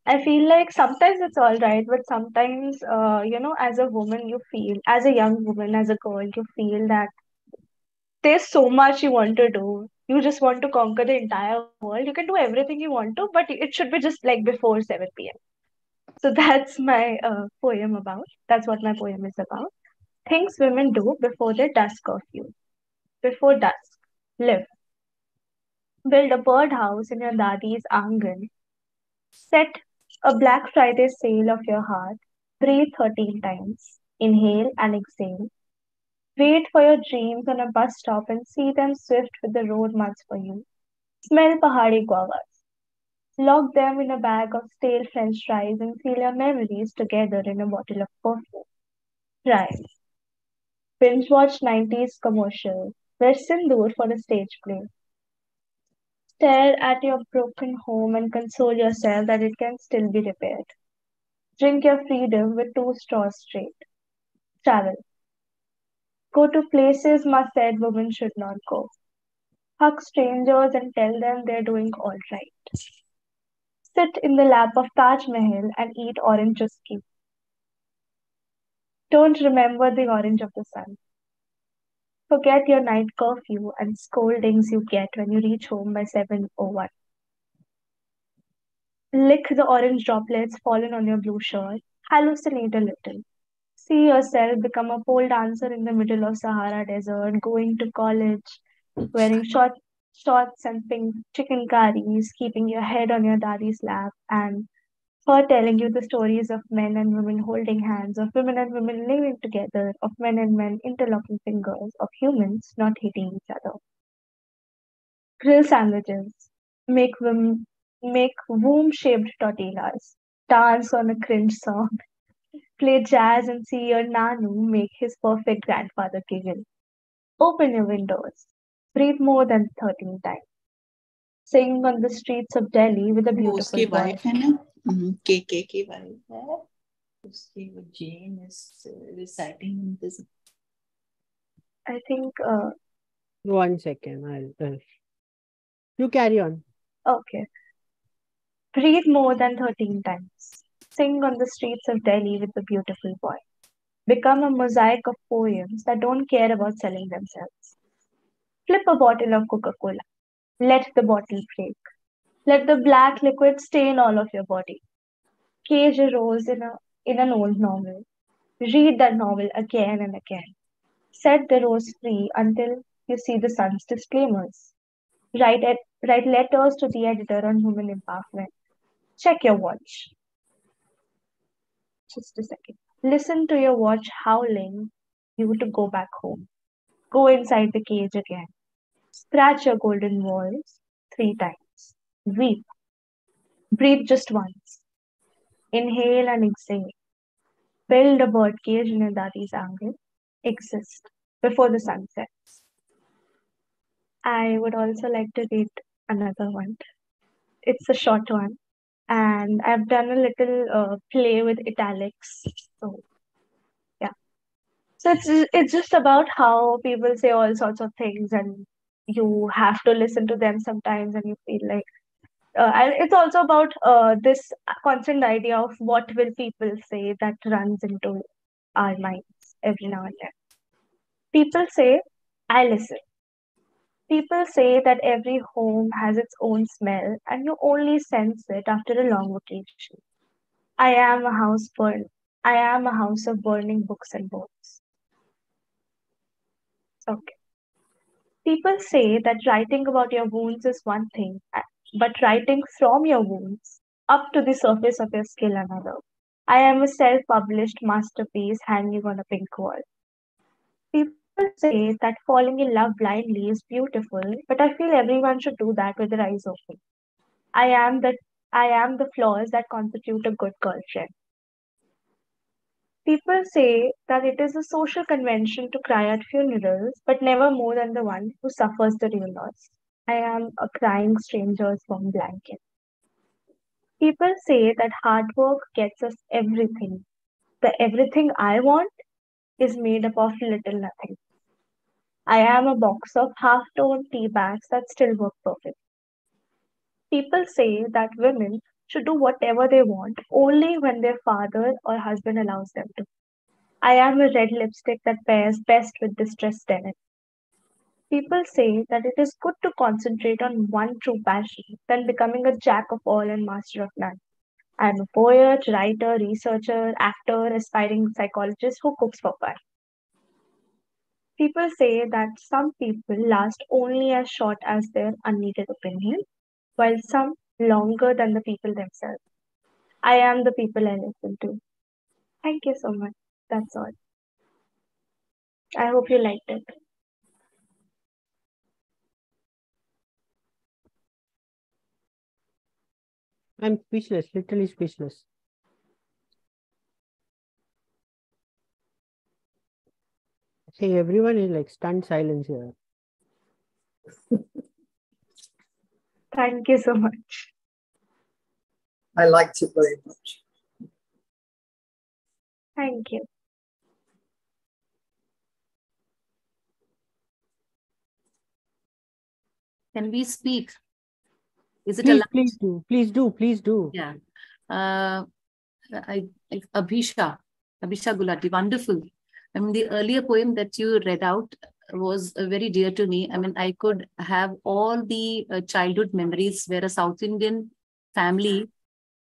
I feel like sometimes it's all right, but sometimes as a woman you feel, as a young woman, as a girl, you feel that there's so much you want to do. You just want to conquer the entire world. You can do everything you want to, but it should be just like before 7 p.m. So that's my poem about. That's what my poem is about. Things women do before their dusk curfew. Before dusk, live. Build a birdhouse in your dadi's angan. Set a Black Friday sale of your heart. Breathe 13 times. Inhale and exhale. Wait for your dreams on a bus stop and see them swift with the road muds for you. Smell pahadi guavas. Lock them in a bag of stale French fries and seal your memories together in a bottle of perfume. Try. Binge watch 90s commercials. Wear sindoor for a stage play. Stare at your broken home and console yourself that it can still be repaired. Drink your freedom with two straws straight. Travel. Go to places ma said women should not go. Hug strangers and tell them they're doing all right. Sit in the lap of Taj Mahal and eat orange juice. Don't remember the orange of the sun. Forget your night curfew and scoldings you get when you reach home by 7:01. Lick the orange droplets fallen on your blue shirt. Hallucinate a little. See yourself become a pole dancer in the middle of Sahara Desert, going to college, wearing shorts and pink chicken curries, keeping your head on your daddy's lap, and her telling you the stories of men and women holding hands, of women and women living together, of men and men interlocking fingers, of humans not hitting each other. Grill sandwiches. Make womb-shaped tortillas. Dance on a cringe song. Play jazz and see your Nanu make his perfect grandfather giggle. Open your windows. Breathe more than 13 times. Sing on the streets of Delhi with a वो beautiful उसकी boy. Wife है ना, के की wife है, उसकी वो Jane is reciting this. I think, 1 second. You carry on. okay. Breathe more than 13 times. Sing on the streets of Delhi with a beautiful boy. Become a mosaic of poems that don't care about selling themselves. Flip a bottle of Coca-Cola. Let the bottle break. Let the black liquid stain all of your body. Cage a rose in an old novel. Read that novel again and again. Set the rose free until you see the sun's disclaimers. Write letters to the editor on human empowerment. Check your watch. Just a second. Listen to your watch howling you to go back home. Go inside the cage again. Scratch your golden walls 3 times. Weep. Breathe just once. Inhale and exhale. Build a birdcage in your daddy's angle. Exist before the sun sets. I would also like to read another one. It's a short one, and I've done a little play with italics. So yeah. So it's just about how people say all sorts of things, and you have to listen to them sometimes, and you feel like. And it's also about this constant idea of what will people say that runs into our minds every now and then. People say, I listen. People say that every home has its own smell and you only sense it after a long vacation. I am a house burn. I am a house of burning books and bones. Okay. People say that writing about your wounds is one thing, but writing from your wounds up to the surface of your skill another. I am a self-published masterpiece hanging on a pink wall. People say that falling in love blindly is beautiful, but I feel everyone should do that with their eyes open. I am the flaws that constitute a good girlfriend. People say that it is a social convention to cry at funerals, but never more than the one who suffers the real loss. I am a crying stranger's warm blanket. People say that hard work gets us everything. The everything I want, is made up of little nothing. I am a box of half-toned tea bags that still work perfect. People say that women should do whatever they want only when their father or husband allows them to. I am a red lipstick that pairs best with distressed denim. People say that it is good to concentrate on one true passion than becoming a jack of all and master of none. I am a poet, writer, researcher, actor, aspiring psychologist who cooks for fun. People say that some people last only as short as their unneeded opinion, while some longer than the people themselves. I am the people I listen to. Thank you so much. That's all. I hope you liked it. I'm speechless, literally speechless. I think everyone is like stunned silence here. Thank you so much. I liked it very much. Thank you. Can we speak? Is it Please, allowed? please do, please do, please do. Yeah. Abhisha Gulati, wonderful. I mean, the earlier poem that you read out was very dear to me. I mean, I could have all the childhood memories where a South Indian family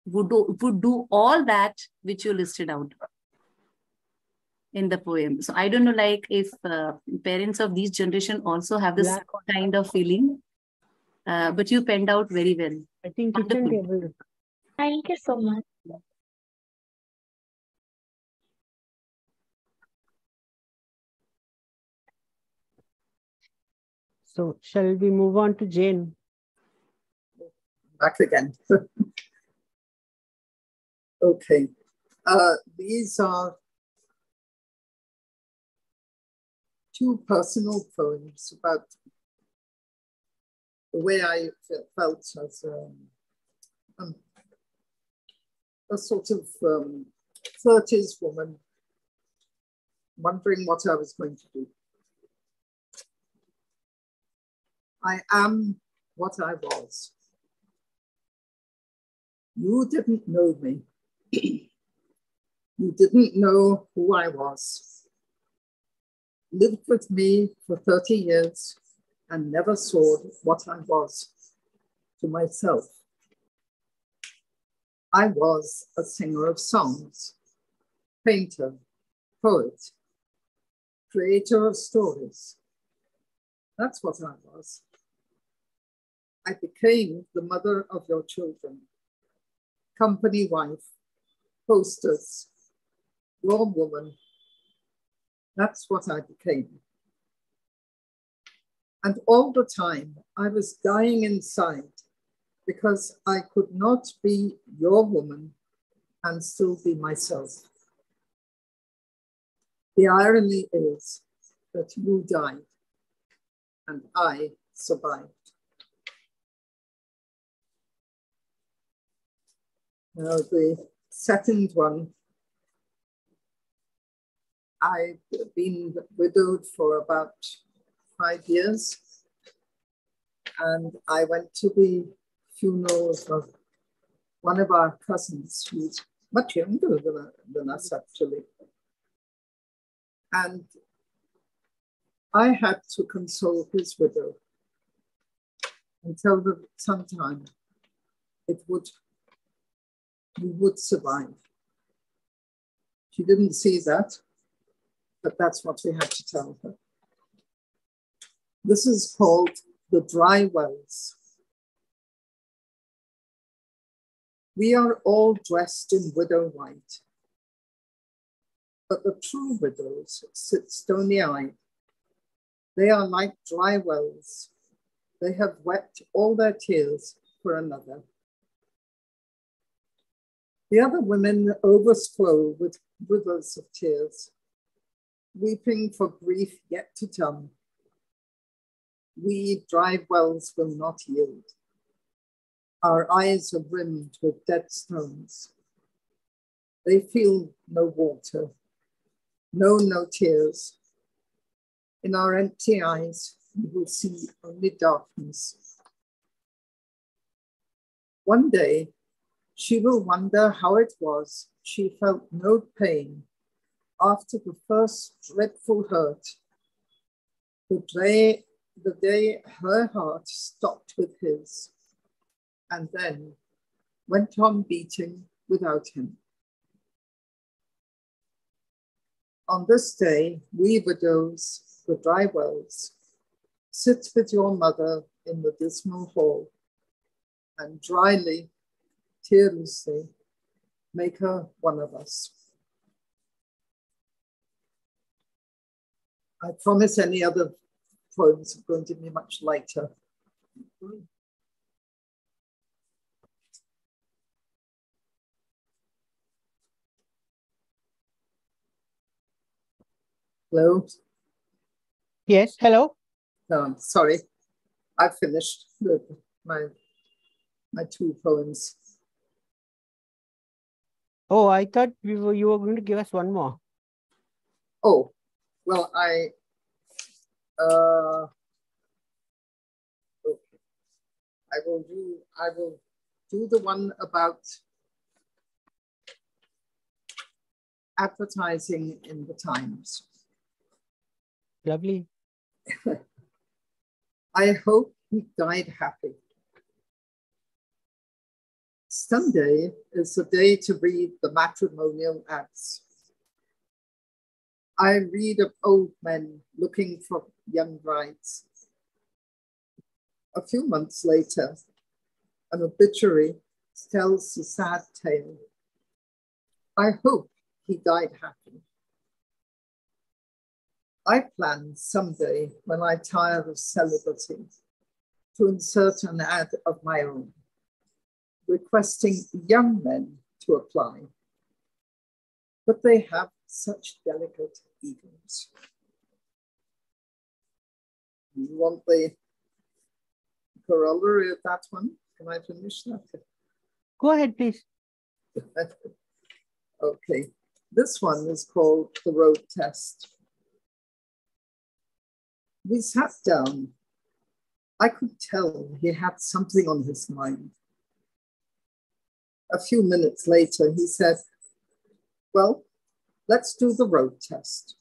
would do all that which you listed out in the poem. So I don't know, like, if parents of this generation also have this kind of feeling, but you penned out very well. I think kitchen table. Thank you so much. So shall we move on to Jane? Back again. Okay. These are two personal poems about the way I felt as a sort of 30s woman, wondering what I was going to do. I am what I was. You didn't know me. You didn't know who I was. Lived with me for 30 years and never saw what I was to myself. I was a singer of songs, painter, poet, creator of stories. That's what I was. I became the mother of your children, company wife, hostess, your woman. That's what I became. And all the time I was dying inside because I could not be your woman and still be myself. The irony is that you died and I survived. Now the second one, I've been widowed for about 5 years, and I went to the funeral of one of our cousins who's much younger than us actually. And I had to console his widow and tell them sometime we would survive. She didn't see that, but that's what we had to tell her. This is called The Dry Wells. We are all dressed in widow white, but the true widows sit stony-eyed. They are like dry wells. They have wept all their tears for another. The other women overflow with rivers of tears, weeping for grief yet to come. We dry wells will not yield. Our eyes are rimmed with dead stones. They feel no water. No tears. In our empty eyes, we will see only darkness. One day, she will wonder how it was she felt no pain after the first dreadful hurt, the day her heart stopped with his, and then went on beating without him. On this day, we widows, the Drywells, sit with your mother in the dismal hall and dryly, tearlessly make her one of us. I promise any other poems are going to be much lighter. Hello? Yes, hello. Sorry, I finished my two poems. Oh, I thought you were going to give us one more. Oh, well, okay. I will do the one about advertising in the Times. Lovely. I hope he died happy. Sunday is the day to read the matrimonial ads. I read of old men looking for young brides. A few months later, an obituary tells the sad tale. I hope he died happy. I plan someday, when I tire of celibacy, to insert an ad of my own, requesting young men to apply. But they have such delicate egos. You want the corollary of that one? Can I finish that? Go ahead, please. Okay, this one is called The Road Test. We sat down. I could tell he had something on his mind. A few minutes later, he said, well, let's do the road test.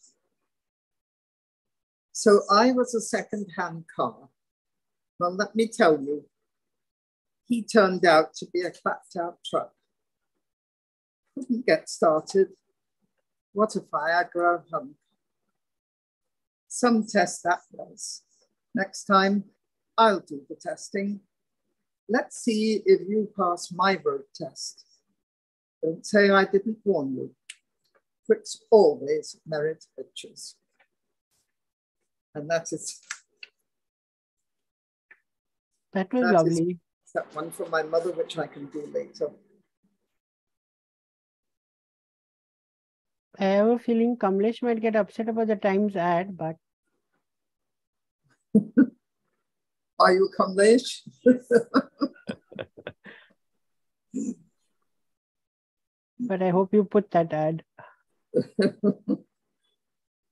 So I was a second-hand car. Well, let me tell you, he turned out to be a clapped-out truck. Couldn't get started. What a Viagra hunk. Some test that was. Next time, I'll do the testing. Let's see if you pass my road test. Don't say I didn't warn you. Tricks always merit pictures. And that is. That was lovely. That one from my mother, which I can do later. I have a feeling Kamlesh might get upset about the Times ad, but. Are you Kamlesh? But I hope you put that ad.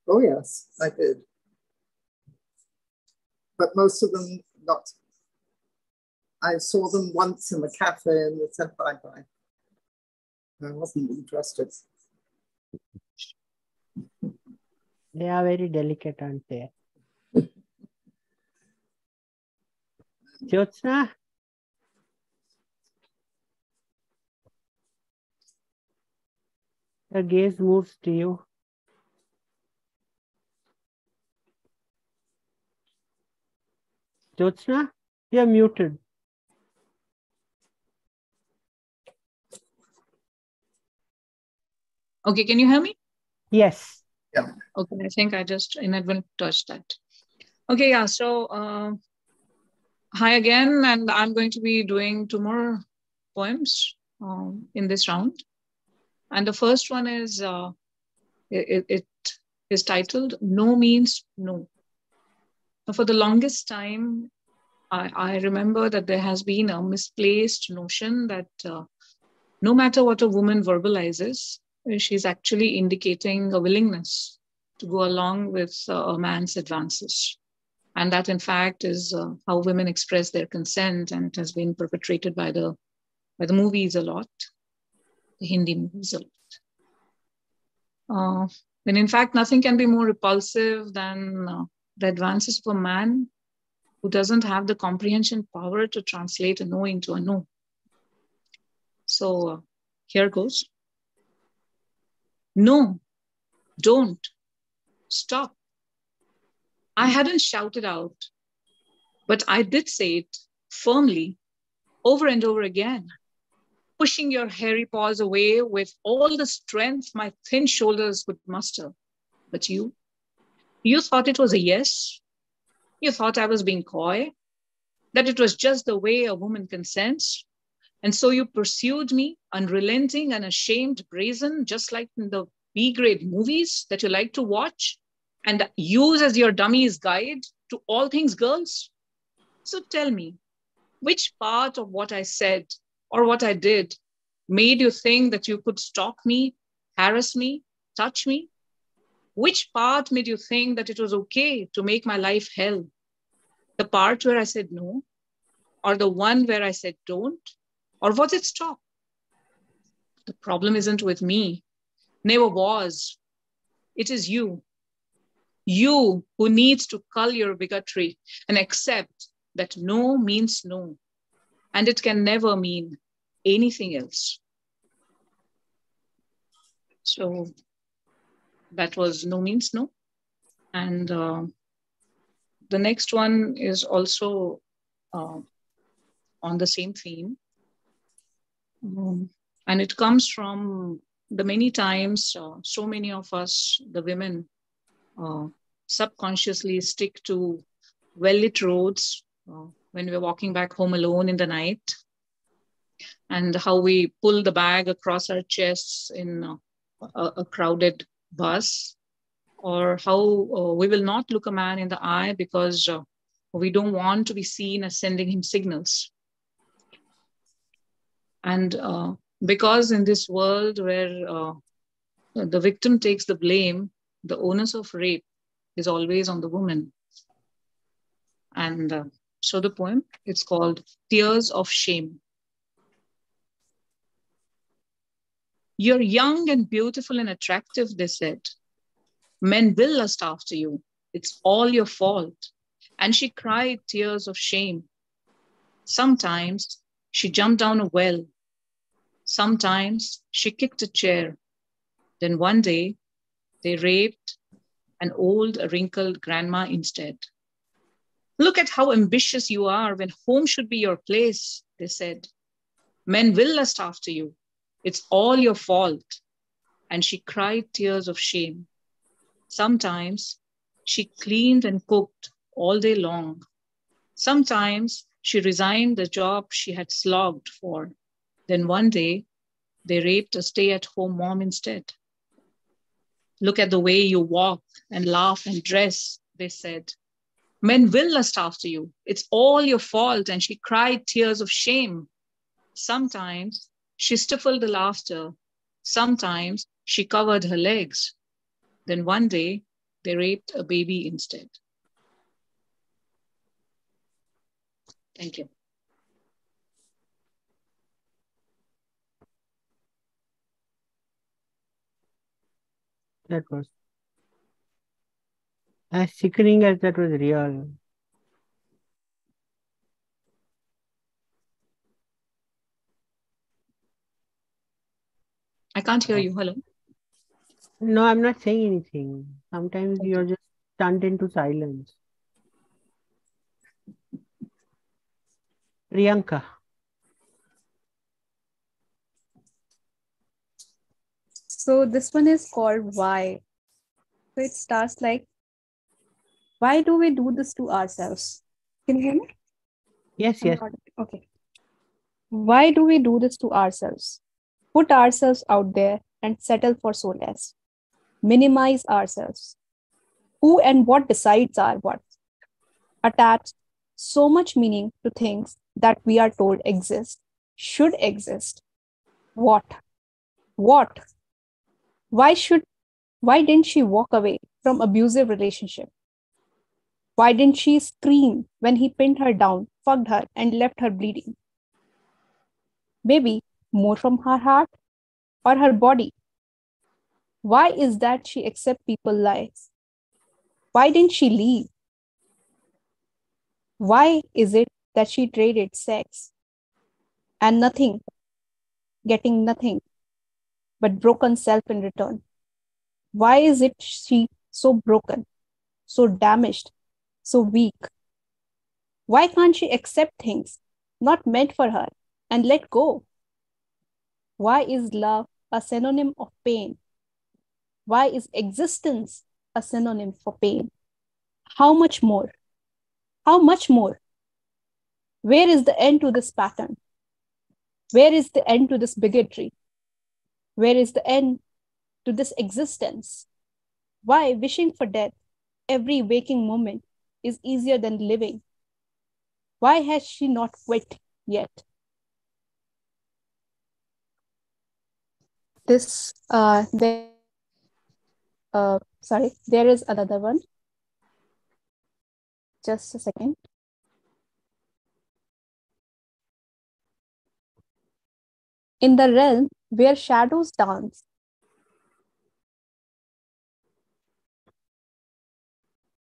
Oh, yes, I did. But most of them not. I saw them once in a cafe and they said bye-bye. I wasn't interested. They are very delicate, aren't they? Jyotsna? The gaze moves to you. Jyotsna, you're muted. Okay, can you hear me? Yes. Yeah. Okay, I think I just inadvertently touched that. Okay, yeah, so hi again, and I'm going to be doing 2 more poems in this round. And the first one is, it is titled, No Means No. Now, for the longest time, I remember that there has been a misplaced notion that no matter what a woman verbalizes, she's actually indicating a willingness to go along with a man's advances. And that, in fact, is how women express their consent, and it has been perpetrated by the movies a lot, the Hindi movies a lot. When in fact, nothing can be more repulsive than the advances of a man who doesn't have the comprehension power to translate a no into a no. So here goes. No, don't, stop. I hadn't shouted out, but I did say it firmly over and over again, pushing your hairy paws away with all the strength my thin shoulders could muster. But you thought it was a yes. You thought I was being coy, that it was just the way a woman consents. And so you pursued me, unrelenting and ashamed, brazen, just like in the B-grade movies that you like to watch and use as your dummy's guide to all things girls. So tell me, which part of what I said or what I did made you think that you could stalk me, harass me, touch me? Which part made you think that it was okay to make my life hell? The part where I said no, or the one where I said don't? Or was it stop? The problem isn't with me, never was. It is you. You who needs to cull your bigotry and accept that no means no, and it can never mean anything else. So that was no means no. And the next one is also on the same theme. And it comes from the many times so many of us, the women, subconsciously stick to well-lit roads when we're walking back home alone in the night, and how we pull the bag across our chests in a crowded bus, or how we will not look a man in the eye because we don't want to be seen as sending him signals. And because in this world where the victim takes the blame, the onus of rape is always on the woman. And so the poem, it's called Tears of Shame. You're young and beautiful and attractive, they said. Men will lust after you. It's all your fault. And she cried tears of shame. Sometimes she jumped down a well. Sometimes she kicked a chair. Then one day they raped an old wrinkled grandma instead. Look at how ambitious you are when home should be your place, they said. Men will lust after you. It's all your fault. And she cried tears of shame. Sometimes she cleaned and cooked all day long. Sometimes she resigned the job she had slogged for. Then one day, they raped a stay-at-home mom instead. Look at the way you walk and laugh and dress, they said. Men will lust after you. It's all your fault. And she cried tears of shame. Sometimes she stifled the laughter. Sometimes she covered her legs. Then one day, they raped a baby instead. Thank you. That was as sickening as that was real. I can't hear you. Hello. No, I'm not saying anything. Sometimes you're just stunned into silence. Priyanka. So this one is called Why. So it starts like, why do we do this to ourselves? Can you hear me? Yes, yes. Okay. Why do we do this to ourselves? Put ourselves out there and settle for so less. Minimize ourselves. Who and what decides our what? Attach so much meaning to things that we are told exist, should exist. What? What? Why didn't she walk away from abusive relationship? Why didn't she scream when he pinned her down, fucked her, and left her bleeding? Maybe more from her heart or her body. Why is that she accepts people's lies? Why didn't she leave? Why is it that she traded sex and nothing, getting nothing but broken self in return? Why is it she so broken, so damaged, so weak? Why can't she accept things not meant for her and let go? Why is love a synonym of pain? Why is existence a synonym for pain? How much more? How much more? Where is the end to this pattern? Where is the end to this bigotry? Where is the end to this existence? Why wishing for death every waking moment is easier than living? Why has she not quit yet? There is another one. Just a second. In the realm where shadows dance,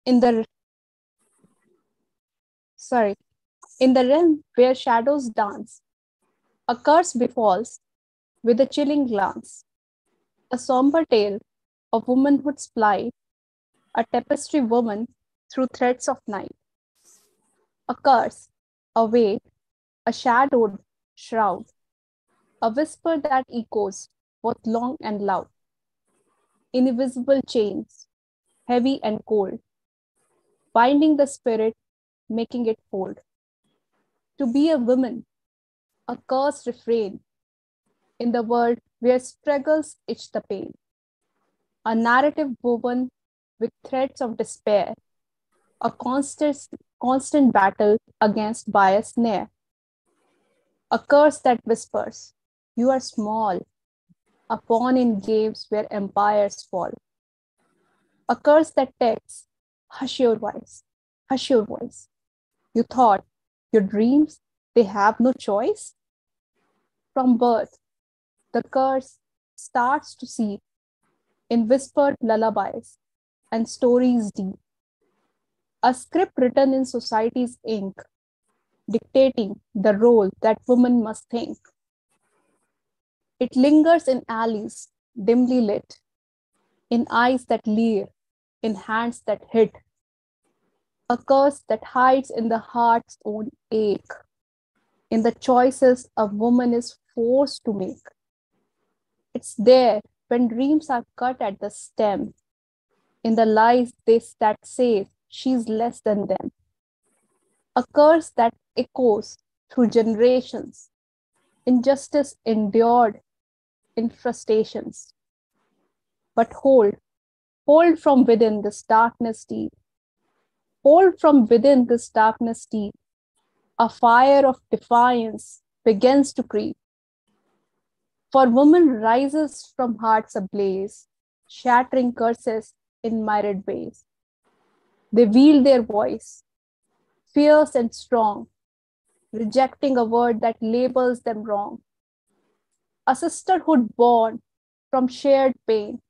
in the realm where shadows dance, a curse befalls with a chilling glance, a somber tale of womanhood's plight, a tapestry woven through threads of night, a curse, a weight, a shadowed shroud, a whisper that echoes both long and loud, invisible chains, heavy and cold, binding the spirit, making it fold. To be a woman, a cursed refrain in the world where struggles itch the pain, a narrative woven with threads of despair, a constant battle against bias near, a curse that whispers, you are small, a pawn in games where empires fall, a curse that texts, hush your voice, hush your voice. You thought your dreams, they have no choice? From birth, the curse starts to seep in whispered lullabies and stories deep, a script written in society's ink, dictating the role that women must think. It lingers in alleys, dimly lit, in eyes that leer, in hands that hit, a curse that hides in the heart's own ache, in the choices a woman is forced to make. It's there when dreams are cut at the stem, in the lies that say she's less than them. A curse that echoes through generations, injustice endured in frustrations. But hold from within this darkness deep. Hold from within this darkness deep. A fire of defiance begins to creep. For woman rises from hearts ablaze, shattering curses in myriad ways. They wield their voice, fierce and strong, rejecting a word that labels them wrong. A sisterhood born from shared pain,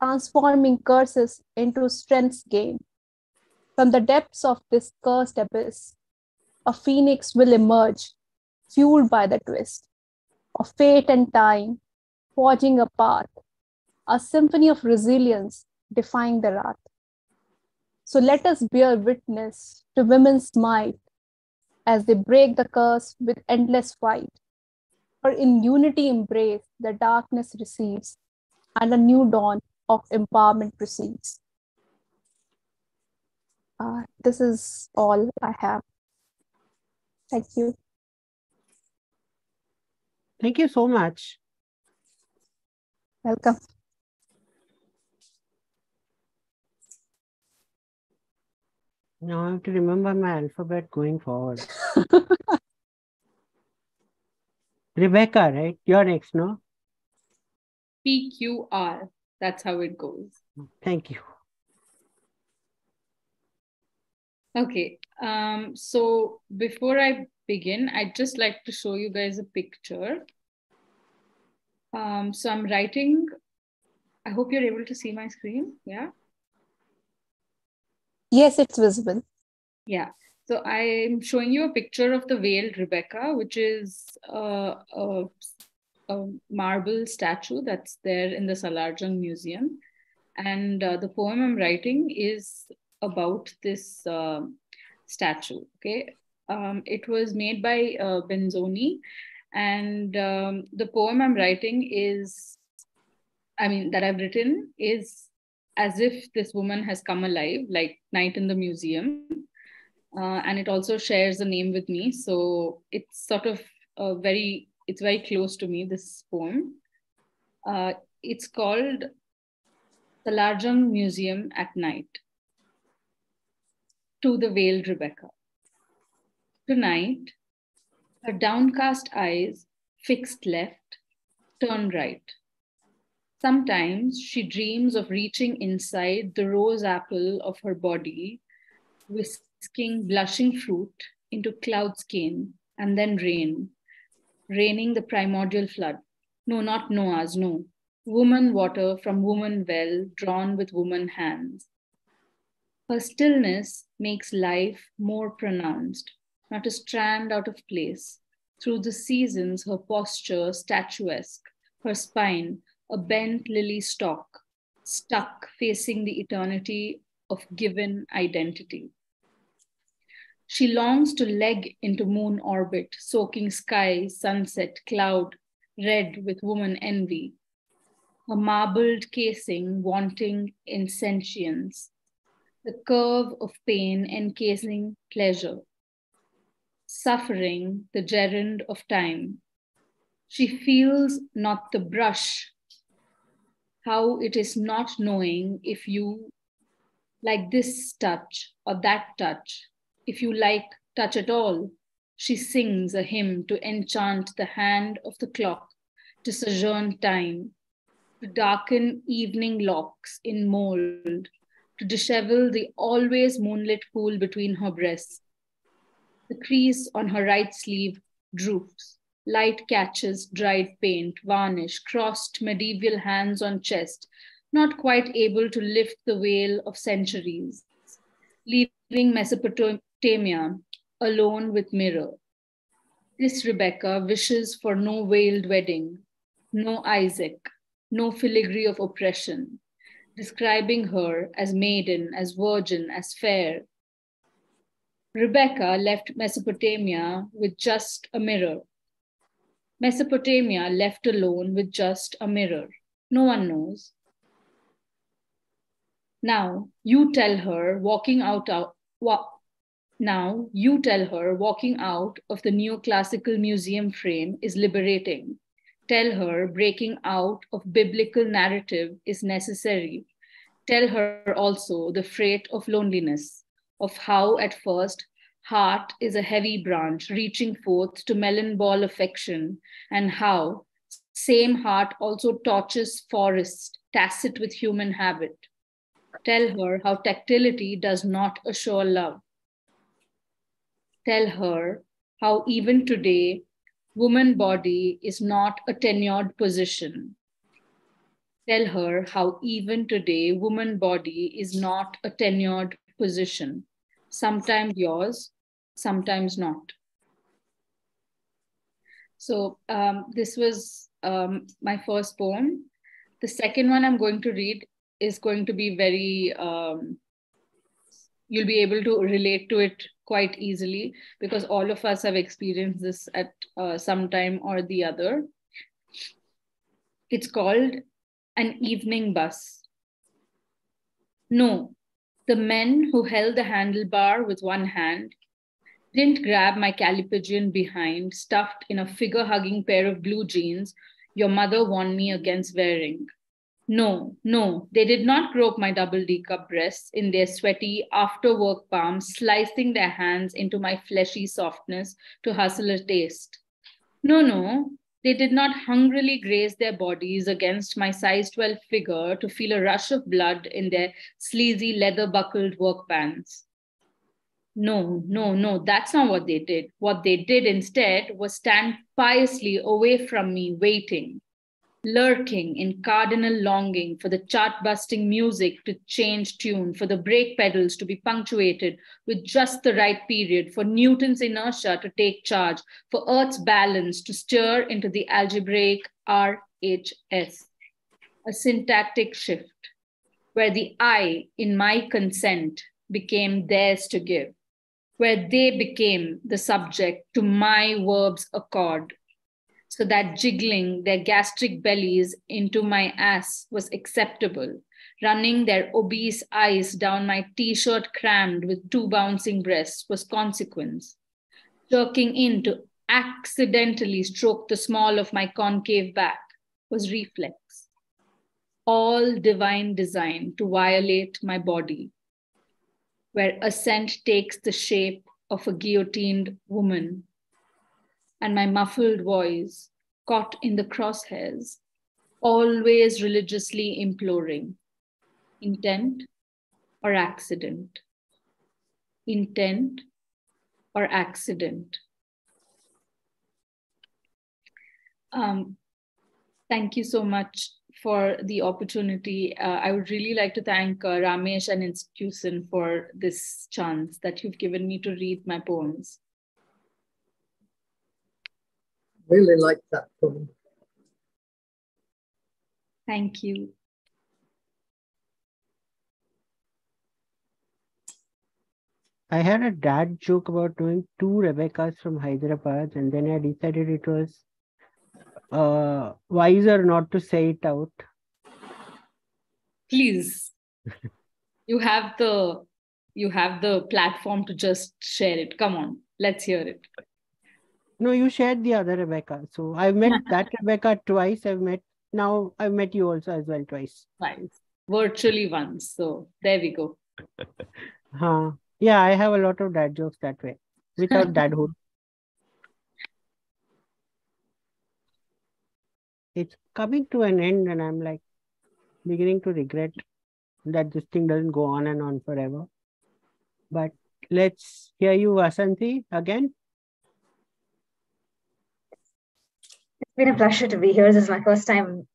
transforming curses into strength's gain. From the depths of this cursed abyss, a phoenix will emerge, fueled by the twist of fate and time, forging a path, a symphony of resilience defying the wrath. So let us bear witness to women's might as they break the curse with endless fight. For in unity embrace, the darkness receives, and a new dawn of empowerment proceeds. This is all I have. Thank you. Thank you so much. Welcome. Now I have to remember my alphabet going forward. Rebecca, right? You're next, no? PQR. That's how it goes. Thank you. Okay, so before I begin, I'd just like to show you guys a picture. So I'm writing, I hope you're able to see my screen, yeah? Yes, it's visible. Yeah, so I'm showing you a picture of the veiled Rebecca, which is a marble statue that's there in the Salarjung Museum. And the poem I'm writing is about this statue, okay? It was made by Benzoni, and the poem I'm writing is, that I've written is as if this woman has come alive, like Night in the Museum. And it also shares a name with me. So it's sort of it's very close to me, this poem. It's called Salarjung Museum at Night. To the veiled Rebecca. Tonight, her downcast eyes, fixed left, turn right. Sometimes she dreams of reaching inside the rose apple of her body, whisking blushing fruit into cloud skein, and then raining the primordial flood. No, not Noah's, no. Woman water from woman well, drawn with woman hands. Her stillness makes life more pronounced, not a strand out of place. Through the seasons, her posture statuesque, her spine a bent lily stalk, stuck facing the eternity of given identity. She longs to leg into moon orbit, soaking sky, sunset, cloud, red with woman envy. Her marbled casing wanting in sentience, the curve of pain encasing pleasure, suffering the gerund of time. She feels not the brush, how it is not knowing if you like this touch or that touch, if you like touch at all. She sings a hymn to enchant the hand of the clock, to sojourn time, to darken evening locks in mold, to dishevel the always moonlit pool between her breasts. The crease on her right sleeve droops. Light catches dried paint, varnish, crossed medieval hands on chest, not quite able to lift the veil of centuries, leaving Mesopotamia alone with mirror. This Rebecca wishes for no veiled wedding, no Isaac, no filigree of oppression, describing her as maiden, as virgin, as fair. Rebecca left Mesopotamia with just a mirror. Mesopotamia left alone with just a mirror. No one knows. Now you tell her walking out of the neoclassical museum frame is liberating. Tell her breaking out of biblical narrative is necessary. Tell her also the freight of loneliness, of how at first heart is a heavy branch reaching forth to melon ball affection, and how same heart also torches forest, tacit with human habit. Tell her how tactility does not assure love. Tell her how even today, woman body is not a tenured position. Tell her how even today, woman body is not a tenured position. Sometimes yours, sometimes not. So this was my first poem. The second one I'm going to read is going to be very, you'll be able to relate to it quite easily because all of us have experienced this at some time or the other. It's called An Evening Bus. No, the men who held the handlebar with one hand didn't grab my calipigian behind, stuffed in a figure-hugging pair of blue jeans your mother warned me against wearing. No, they did not grope my double D-cup breasts in their sweaty after-work palms, slicing their hands into my fleshy softness to hustle a taste. No, They did not hungrily graze their bodies against my size 12 figure to feel a rush of blood in their sleazy leather-buckled work pants. No, that's not what they did. What they did instead was stand piously away from me, waiting, lurking in cardinal longing for the chart-busting music to change tune, for the brake pedals to be punctuated with just the right period, for Newton's inertia to take charge, for Earth's balance to stir into the algebraic RHS, a syntactic shift, where the I in my consent became theirs to give, where they became the subject to my verb's accord, so that jiggling their gastric bellies into my ass was acceptable, running their obese eyes down my t-shirt crammed with 2 bouncing breasts was consequence, jerking in to accidentally stroke the small of my concave back was reflex, all divine design to violate my body, where assent takes the shape of a guillotined woman, and my muffled voice caught in the crosshairs, always religiously imploring, intent or accident, intent or accident. Thank you so much for the opportunity. I would really like to thank Ramesh and Institution for this chance that you've given me to read my poems. Really like that poem. Thank you. I had a dad joke about doing 2 Rebeccas from Hyderabad, and then I decided it was wiser not to say it out. Please, you have the platform to just share it. Come on, let's hear it. No, you shared the other Rebecca. So I've met that Rebecca twice. I've met you also as well twice. Twice. Virtually once. So there we go. Yeah, I have a lot of dad jokes that way, without dadhood. It's coming to an end, and I'm like beginning to regret that this thing doesn't go on and on forever. But let's hear you, Vasanthi, again. It's been a pleasure to be here. This is my first time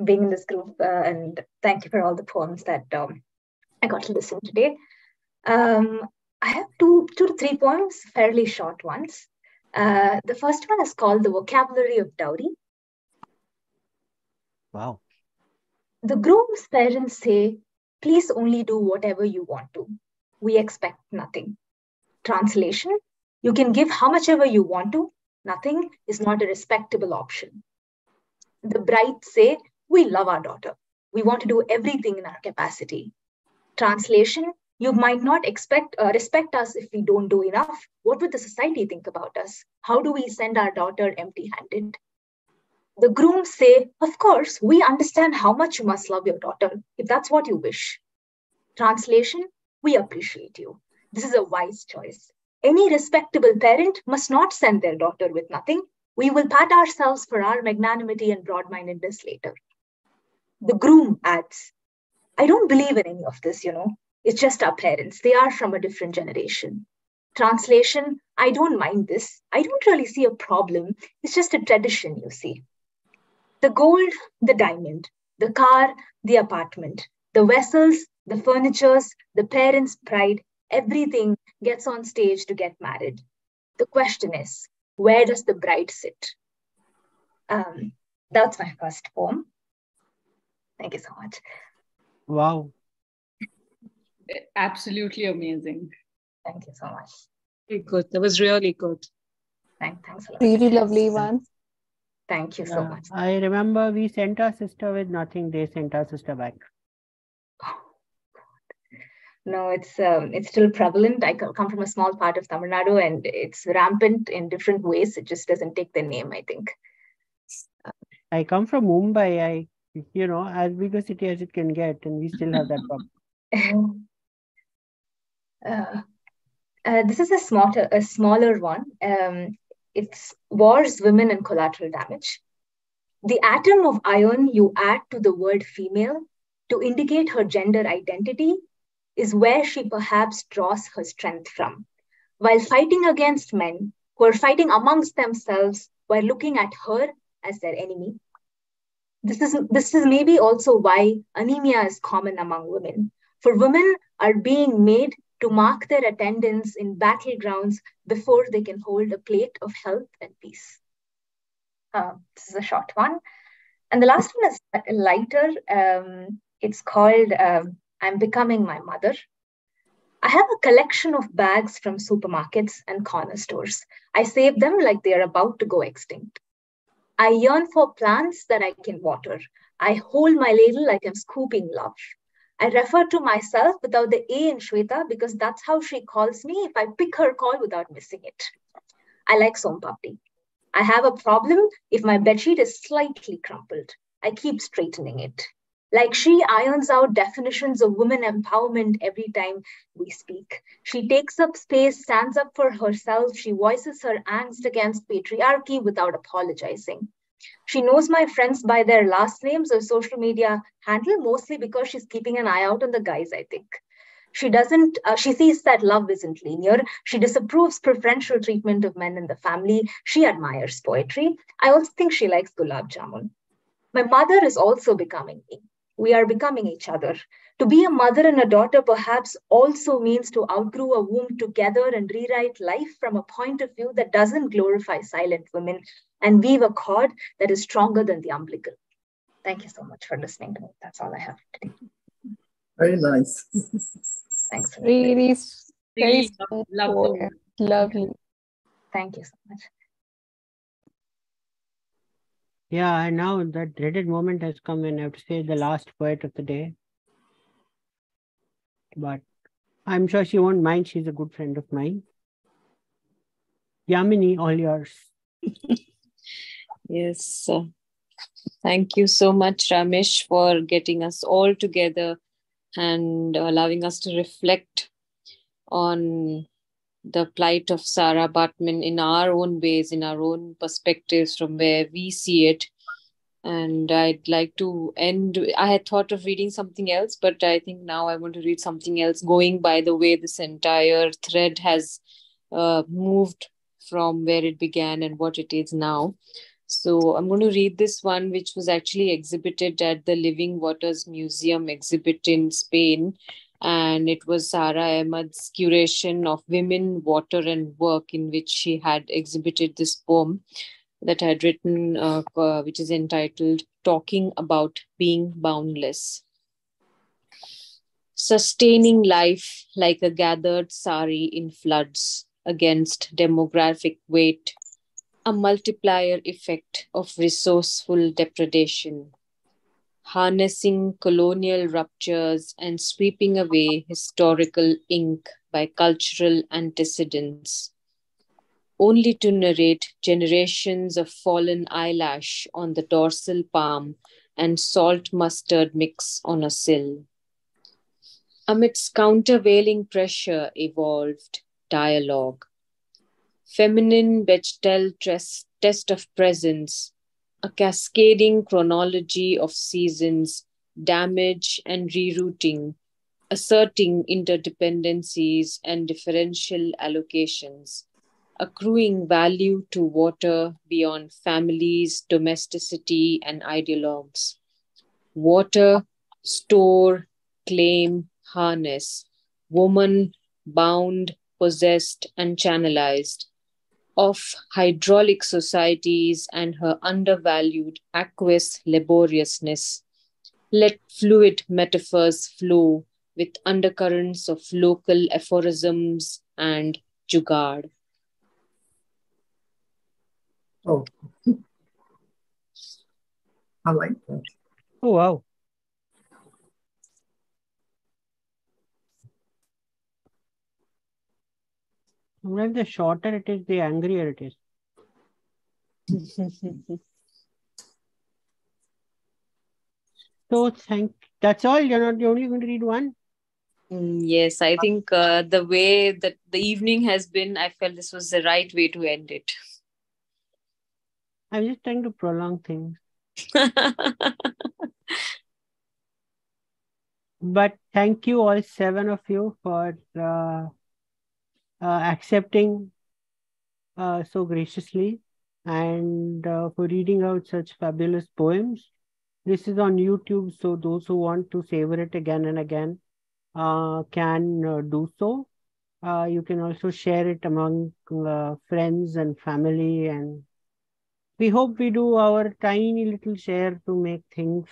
being in this group, and thank you for all the poems that I got to listen today. I have two to three poems, fairly short ones. The first one is called The Vocabulary of Dowry. Wow. The groom's parents say, please only do whatever you want to. We expect nothing. Translation, you can give how much ever you want to. Nothing is not a respectable option. The bride say, we love our daughter. We want to do everything in our capacity. Translation, you might not respect us if we don't do enough. What would the society think about us? How do we send our daughter empty-handed? The grooms say, of course, we understand how much you must love your daughter, if that's what you wish. Translation, we appreciate you. This is a wise choice. Any respectable parent must not send their daughter with nothing. We will pat ourselves for our magnanimity and broad-mindedness later. The groom adds, I don't believe in any of this, It's just our parents. They are from a different generation. Translation, I don't mind this. I don't really see a problem. It's just a tradition, you see. The gold, the diamond, the car, the apartment, the vessels, the furnitures, the parents' pride, everything gets on stage to get married. The question is, where does the bride sit? That's my first poem. Thank you so much. Wow. Absolutely amazing. Thank you so much. Very good. That was really good. Thanks a lot. Really lovely one. Thank you so much. I remember we sent our sister with nothing. They sent our sister back. No, it's still prevalent. I come from a small part of Tamil Nadu, and it's rampant in different ways. It just doesn't take the name, I think. I come from Mumbai. As big a city as it can get, and we still have that problem. This is a smaller one. It's Wars, Women and Collateral Damage. The atom of iron you add to the word female to indicate her gender identity is where she perhaps draws her strength from. While fighting against men who are fighting amongst themselves while looking at her as their enemy. This is maybe also why anemia is common among women. For women are being made to mark their attendance in battlegrounds before they can hold a plate of health and peace. This is a short one. And the last one is lighter. It's called I'm Becoming My Mother. I have a collection of bags from supermarkets and corner stores. I save them like they are about to go extinct. I yearn for plants that I can water. I hold my ladle like I'm scooping love. I refer to myself without the A in Shweta because that's how she calls me if I pick her call without missing it. I like Som Papdi. I have a problem if my bedsheet is slightly crumpled. I keep straightening it. Like she irons out definitions of women empowerment every time we speak. She takes up space, stands up for herself. She voices her angst against patriarchy without apologizing. She knows my friends by their last names or social media handle, mostly because she's keeping an eye out on the guys, I think. She sees that love isn't linear. She disapproves preferential treatment of men in the family. She admires poetry. I also think she likes gulab jamun. My mother is also becoming me. We are becoming each other. To be a mother and a daughter perhaps also means to outgrow a womb together and rewrite life from a point of view that doesn't glorify silent women and weave a cord that is stronger than the umbilical. Thank you so much for listening to me. That's all I have today. Very nice. Thanks. Really, Really very love lovely. Thank you so much. Yeah, and now that dreaded moment has come when I have to say the last poet of the day. But I'm sure she won't mind. She's a good friend of mine. Yamini, all yours. Yes. Thank you so much, Ramesh, for getting us all together and allowing us to reflect on the plight of Sarah Baartman in our own ways, in our own perspectives from where we see it. And I'd like to end, I had thought of reading something else, but I think now I want to read something else, going by the way this entire thread has moved from where it began and what it is now. So I'm going to read this one, which was actually exhibited at the Living Waters Museum exhibit in Spain. And it was Sarah Ahmed's curation of Women, Water and Work, in which she had exhibited this poem that I had written, which is entitled Talking About Being Boundless. Sustaining life like a gathered sari in floods against demographic weight, a multiplier effect of resourceful depredation, harnessing colonial ruptures and sweeping away historical ink by cultural antecedents, only to narrate generations of fallen eyelash on the dorsal palm and salt mustard mix on a sill. Amidst countervailing pressure evolved dialogue. Feminine Bechdel test of presence, a cascading chronology of seasons, damage and rerouting, asserting interdependencies and differential allocations, accruing value to water beyond families, domesticity, and ideologues. Water, store, claim, harness, woman, bound, possessed, and channelized, of hydraulic societies and her undervalued aqueous laboriousness. Let fluid metaphors flow with undercurrents of local aphorisms and jugaad. Oh, I like that. Oh, wow. Sometimes the shorter it is, the angrier it is. So that's all. You're only going to read one? Yes, I think the way that the evening has been, I felt this was the right way to end it. I'm just trying to prolong things. But thank you all 7 of you for accepting so graciously and for reading out such fabulous poems. This is on YouTube, so those who want to savor it again and again can do so. You can also share it among friends and family, and we hope we do our tiny little share to make things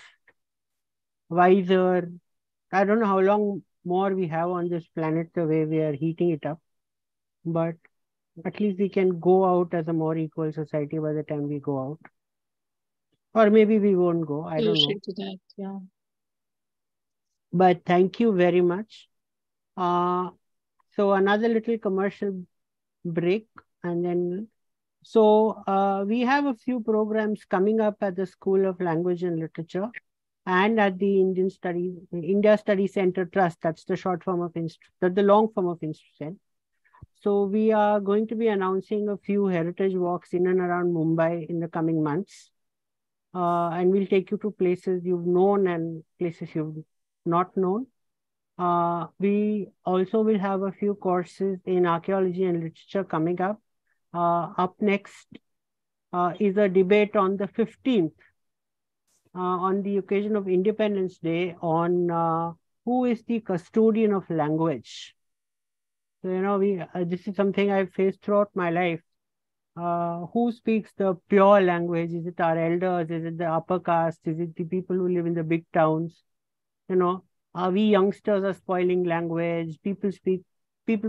wiser. I don't know how long more we have on this planet the way we are heating it up, but at least we can go out as a more equal society by the time we go out. Or maybe we won't go, I don't know. To that, yeah. But thank you very much. So another little commercial break, and then we have a few programs coming up at the School of Language and Literature and at the India Study Center Trust. That's the short form of the long form of Institute. So we are going to be announcing a few heritage walks in and around Mumbai in the coming months. And we'll take you to places you've known and places you've not known. We also will have a few courses in archaeology and literature coming up. Up next is a debate on the 15th on the occasion of Independence Day on who is the custodian of language. So, you know, this is something I've faced throughout my life. Who speaks the pure language? Is it our elders? Is it the upper caste? Is it the people who live in the big towns? You know, we youngsters are spoiling language. People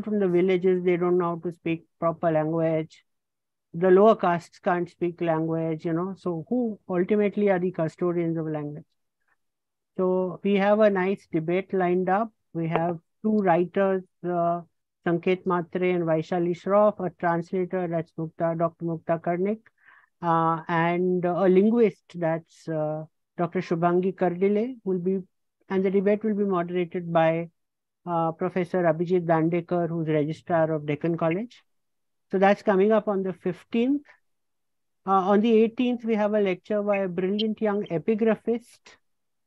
from the villages, they don't know how to speak proper language. The lower castes can't speak language, you know. So who ultimately are the custodians of language? So we have a nice debate lined up. We have 2 writers, Sanket Matre and Vaishali Shroff, a translator, that's Dr. Mukta Karnik, and a linguist, that's Dr. Shubhangi Kardile, and the debate will be moderated by Professor Abhijit Dandekar, who's Registrar of Deccan College. So that's coming up on the 15th. On the 18th, we have a lecture by a brilliant young epigraphist.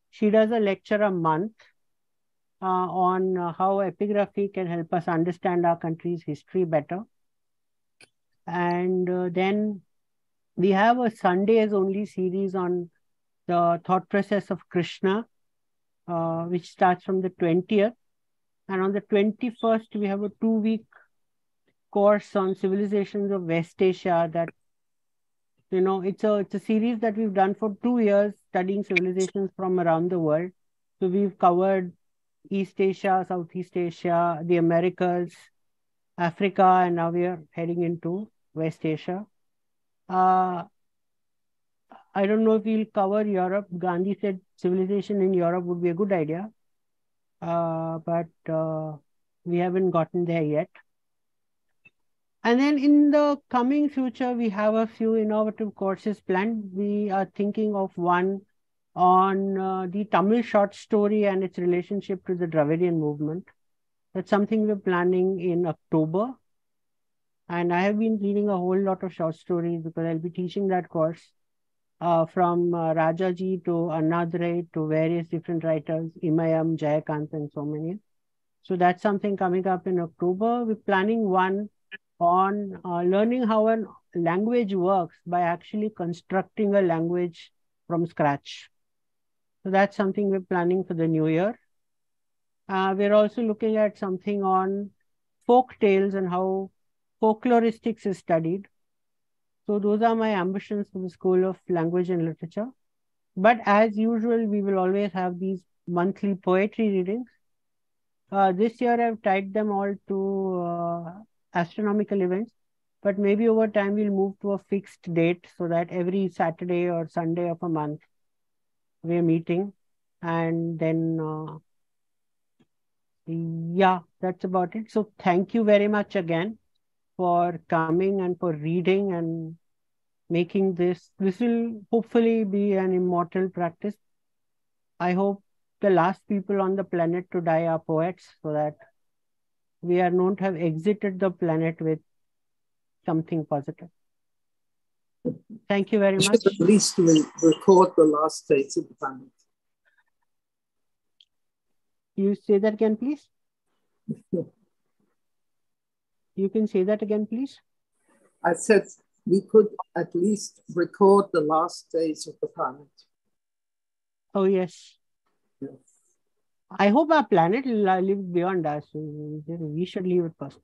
She does a lecture a month on how epigraphy can help us understand our country's history better. And then we have a Sundays only series on the thought process of Krishna, which starts from the 20th. And on the 21st, we have a 2-week course on civilizations of West Asia that, you know, it's a series that we've done for 2 years, studying civilizations from around the world. So we've covered East Asia, Southeast Asia, the Americas, Africa, and now we are heading into West Asia. I don't know if we'll cover Europe. Gandhi said civilization in Europe would be a good idea, but we haven't gotten there yet. And then in the coming future, we have a few innovative courses planned. We are thinking of one on the Tamil short story and its relationship to the Dravidian movement. That's something we're planning in October. And I have been reading a whole lot of short stories because I'll be teaching that course from Rajaji to Annadure to various different writers, Imayam, Jayakant, and so many. So that's something coming up in October. We're planning one on learning how a language works by actually constructing a language from scratch. So that's something we're planning for the new year. We're also looking at something on folk tales and how folkloristics is studied. So those are my ambitions for the School of Language and Literature. But as usual, we will always have these monthly poetry readings. This year, I've tied them all to astronomical events, but maybe over time we'll move to a fixed date so that every Saturday or Sunday of a month we're meeting. And then, yeah, that's about it. So thank you very much again for coming and for reading and making this. This will hopefully be an immortal practice. I hope the last people on the planet to die are poets, so that we are known to have exited the planet with something positive. Thank you very We much. should at least record the last days of the planet. You say that again, please. You can say that again, please. I said we could at least record the last days of the planet. Oh, yes. Yes. I hope our planet will live beyond us. We should leave it first.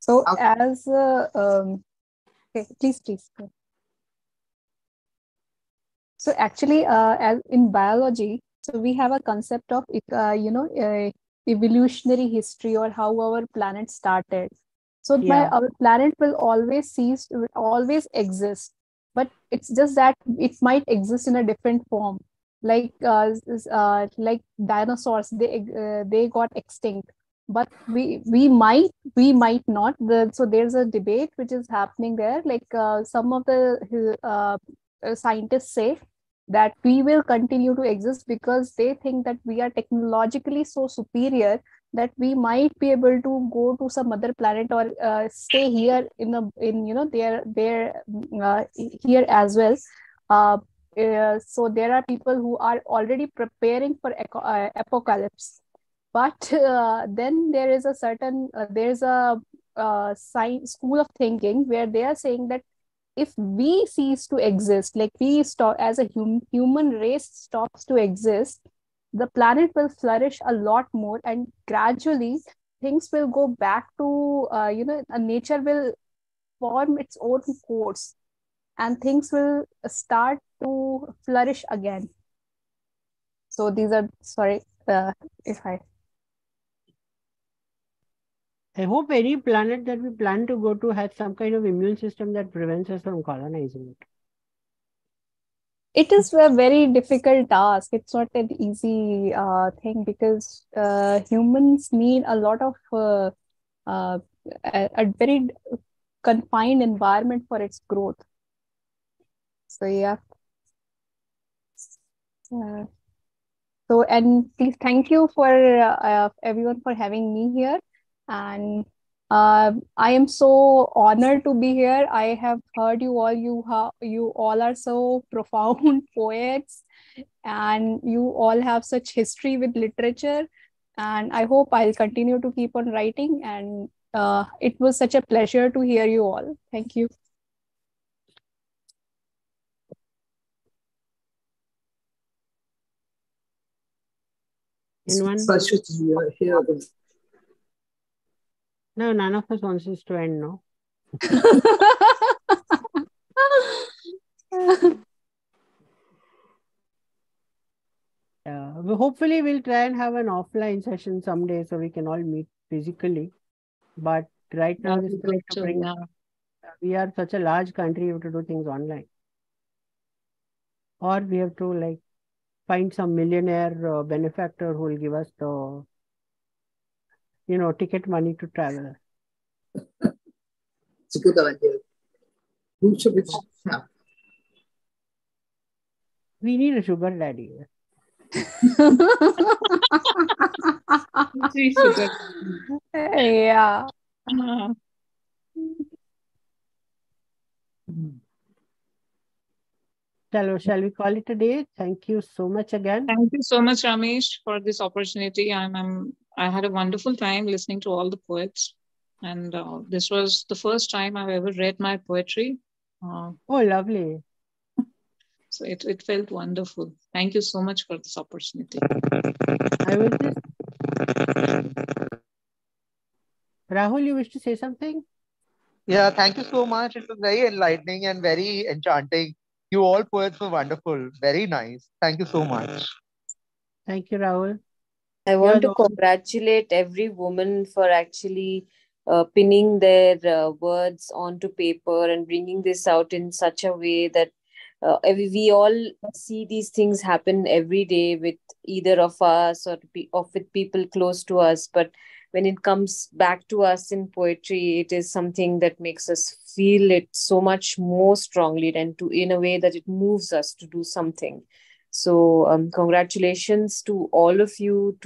So as okay, please. So actually, as in biology, so we have a concept of evolutionary history, or how our planet started. So our planet will always exist, but it's just that it might exist in a different form. Like dinosaurs, they got extinct, but we might not. So there's a debate which is happening there. Like some of the scientists say that we will continue to exist because they think that we are technologically so superior that we might be able to go to some other planet, or stay here here as well. So there are people who are already preparing for apocalypse. But then there is a certain there's a science school of thinking where they are saying that if we cease to exist, like we stop as a human race stops to exist, the planet will flourish a lot more, and gradually things will go back to nature will form its own course, and things will start to flourish again. So these are I hope any planet that we plan to go to has some kind of immune system that prevents us from colonizing it. It is a very difficult task. It's not an easy thing, because humans need a lot of a very confined environment for its growth. So yeah. So, and please thank you for everyone for having me here. And I am so honored to be here. I have heard you all. You all are so profound poets, and you all have such history with literature. And I hope I'll continue to keep on writing. And it was such a pleasure to hear you all. Thank you. It's a pleasure to hear them. No, none of us wants this to end, no? Hopefully we'll try and have an offline session someday so we can all meet physically. But right now, we are such a large country, we have to do things online. Or we have to find some millionaire benefactor who will give us the ticket money to travel. It's a good idea. Who should we have? We need a sugar daddy. Yeah. Shall we call it a day? Thank you so much again. Thank you so much, Ramesh, for this opportunity. I had a wonderful time listening to all the poets, and this was the first time I've ever read my poetry. Oh, lovely! So it felt wonderful. Thank you so much for this opportunity. Rahul, you wish to say something? Yeah, thank you so much. It was very enlightening and very enchanting. You all poets were wonderful. Very nice. Thank you so much. Thank you, Rahul. I want to congratulate every woman for actually pinning their words onto paper and bringing this out in such a way that we all see these things happen every day with either of us or with people close to us. But when it comes back to us in poetry, it is something that makes us feel it so much more strongly, and in a way that it moves us to do something. So congratulations to all of you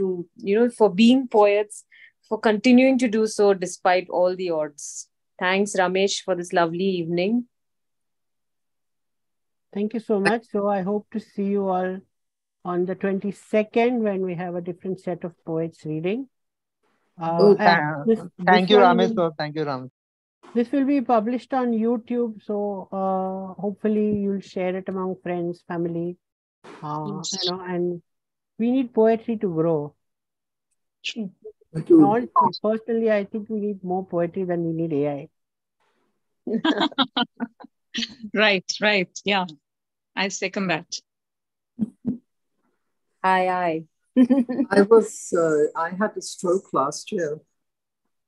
for being poets, for continuing to do so despite all the odds. Thanks, Ramesh, for this lovely evening. Thank you so much. So I hope to see you all on the 22nd when we have a different set of poets reading. Thank you, Ramesh. Thank you, Ramesh. This will be published on YouTube, so hopefully you'll share it among friends, family, and we need poetry to grow. Personally, I think we need more poetry than we need AI. Right. Yeah, I second that. Aye. I had a stroke last year,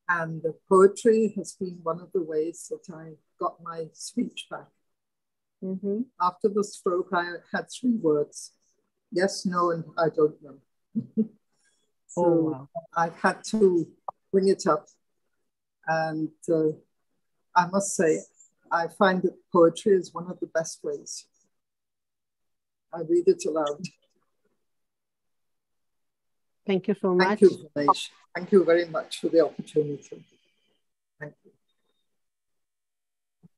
and poetry has been one of the ways that I got my speech back. Mm-hmm. After the stroke, I had 3 words: yes, no, and I don't know. So I had to bring it up. And I must say, I find that poetry is one of the best ways. I read it aloud. Thank you so much. Thank you, Ramesh. Thank you very much for the opportunity. Thank you.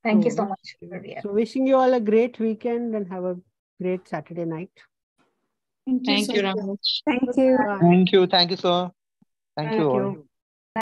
Thank you so much. So wishing you all a great weekend and have a great Saturday night. Thank you, Ramesh. Thank you. Thank you. Thank you, sir. Thank you all.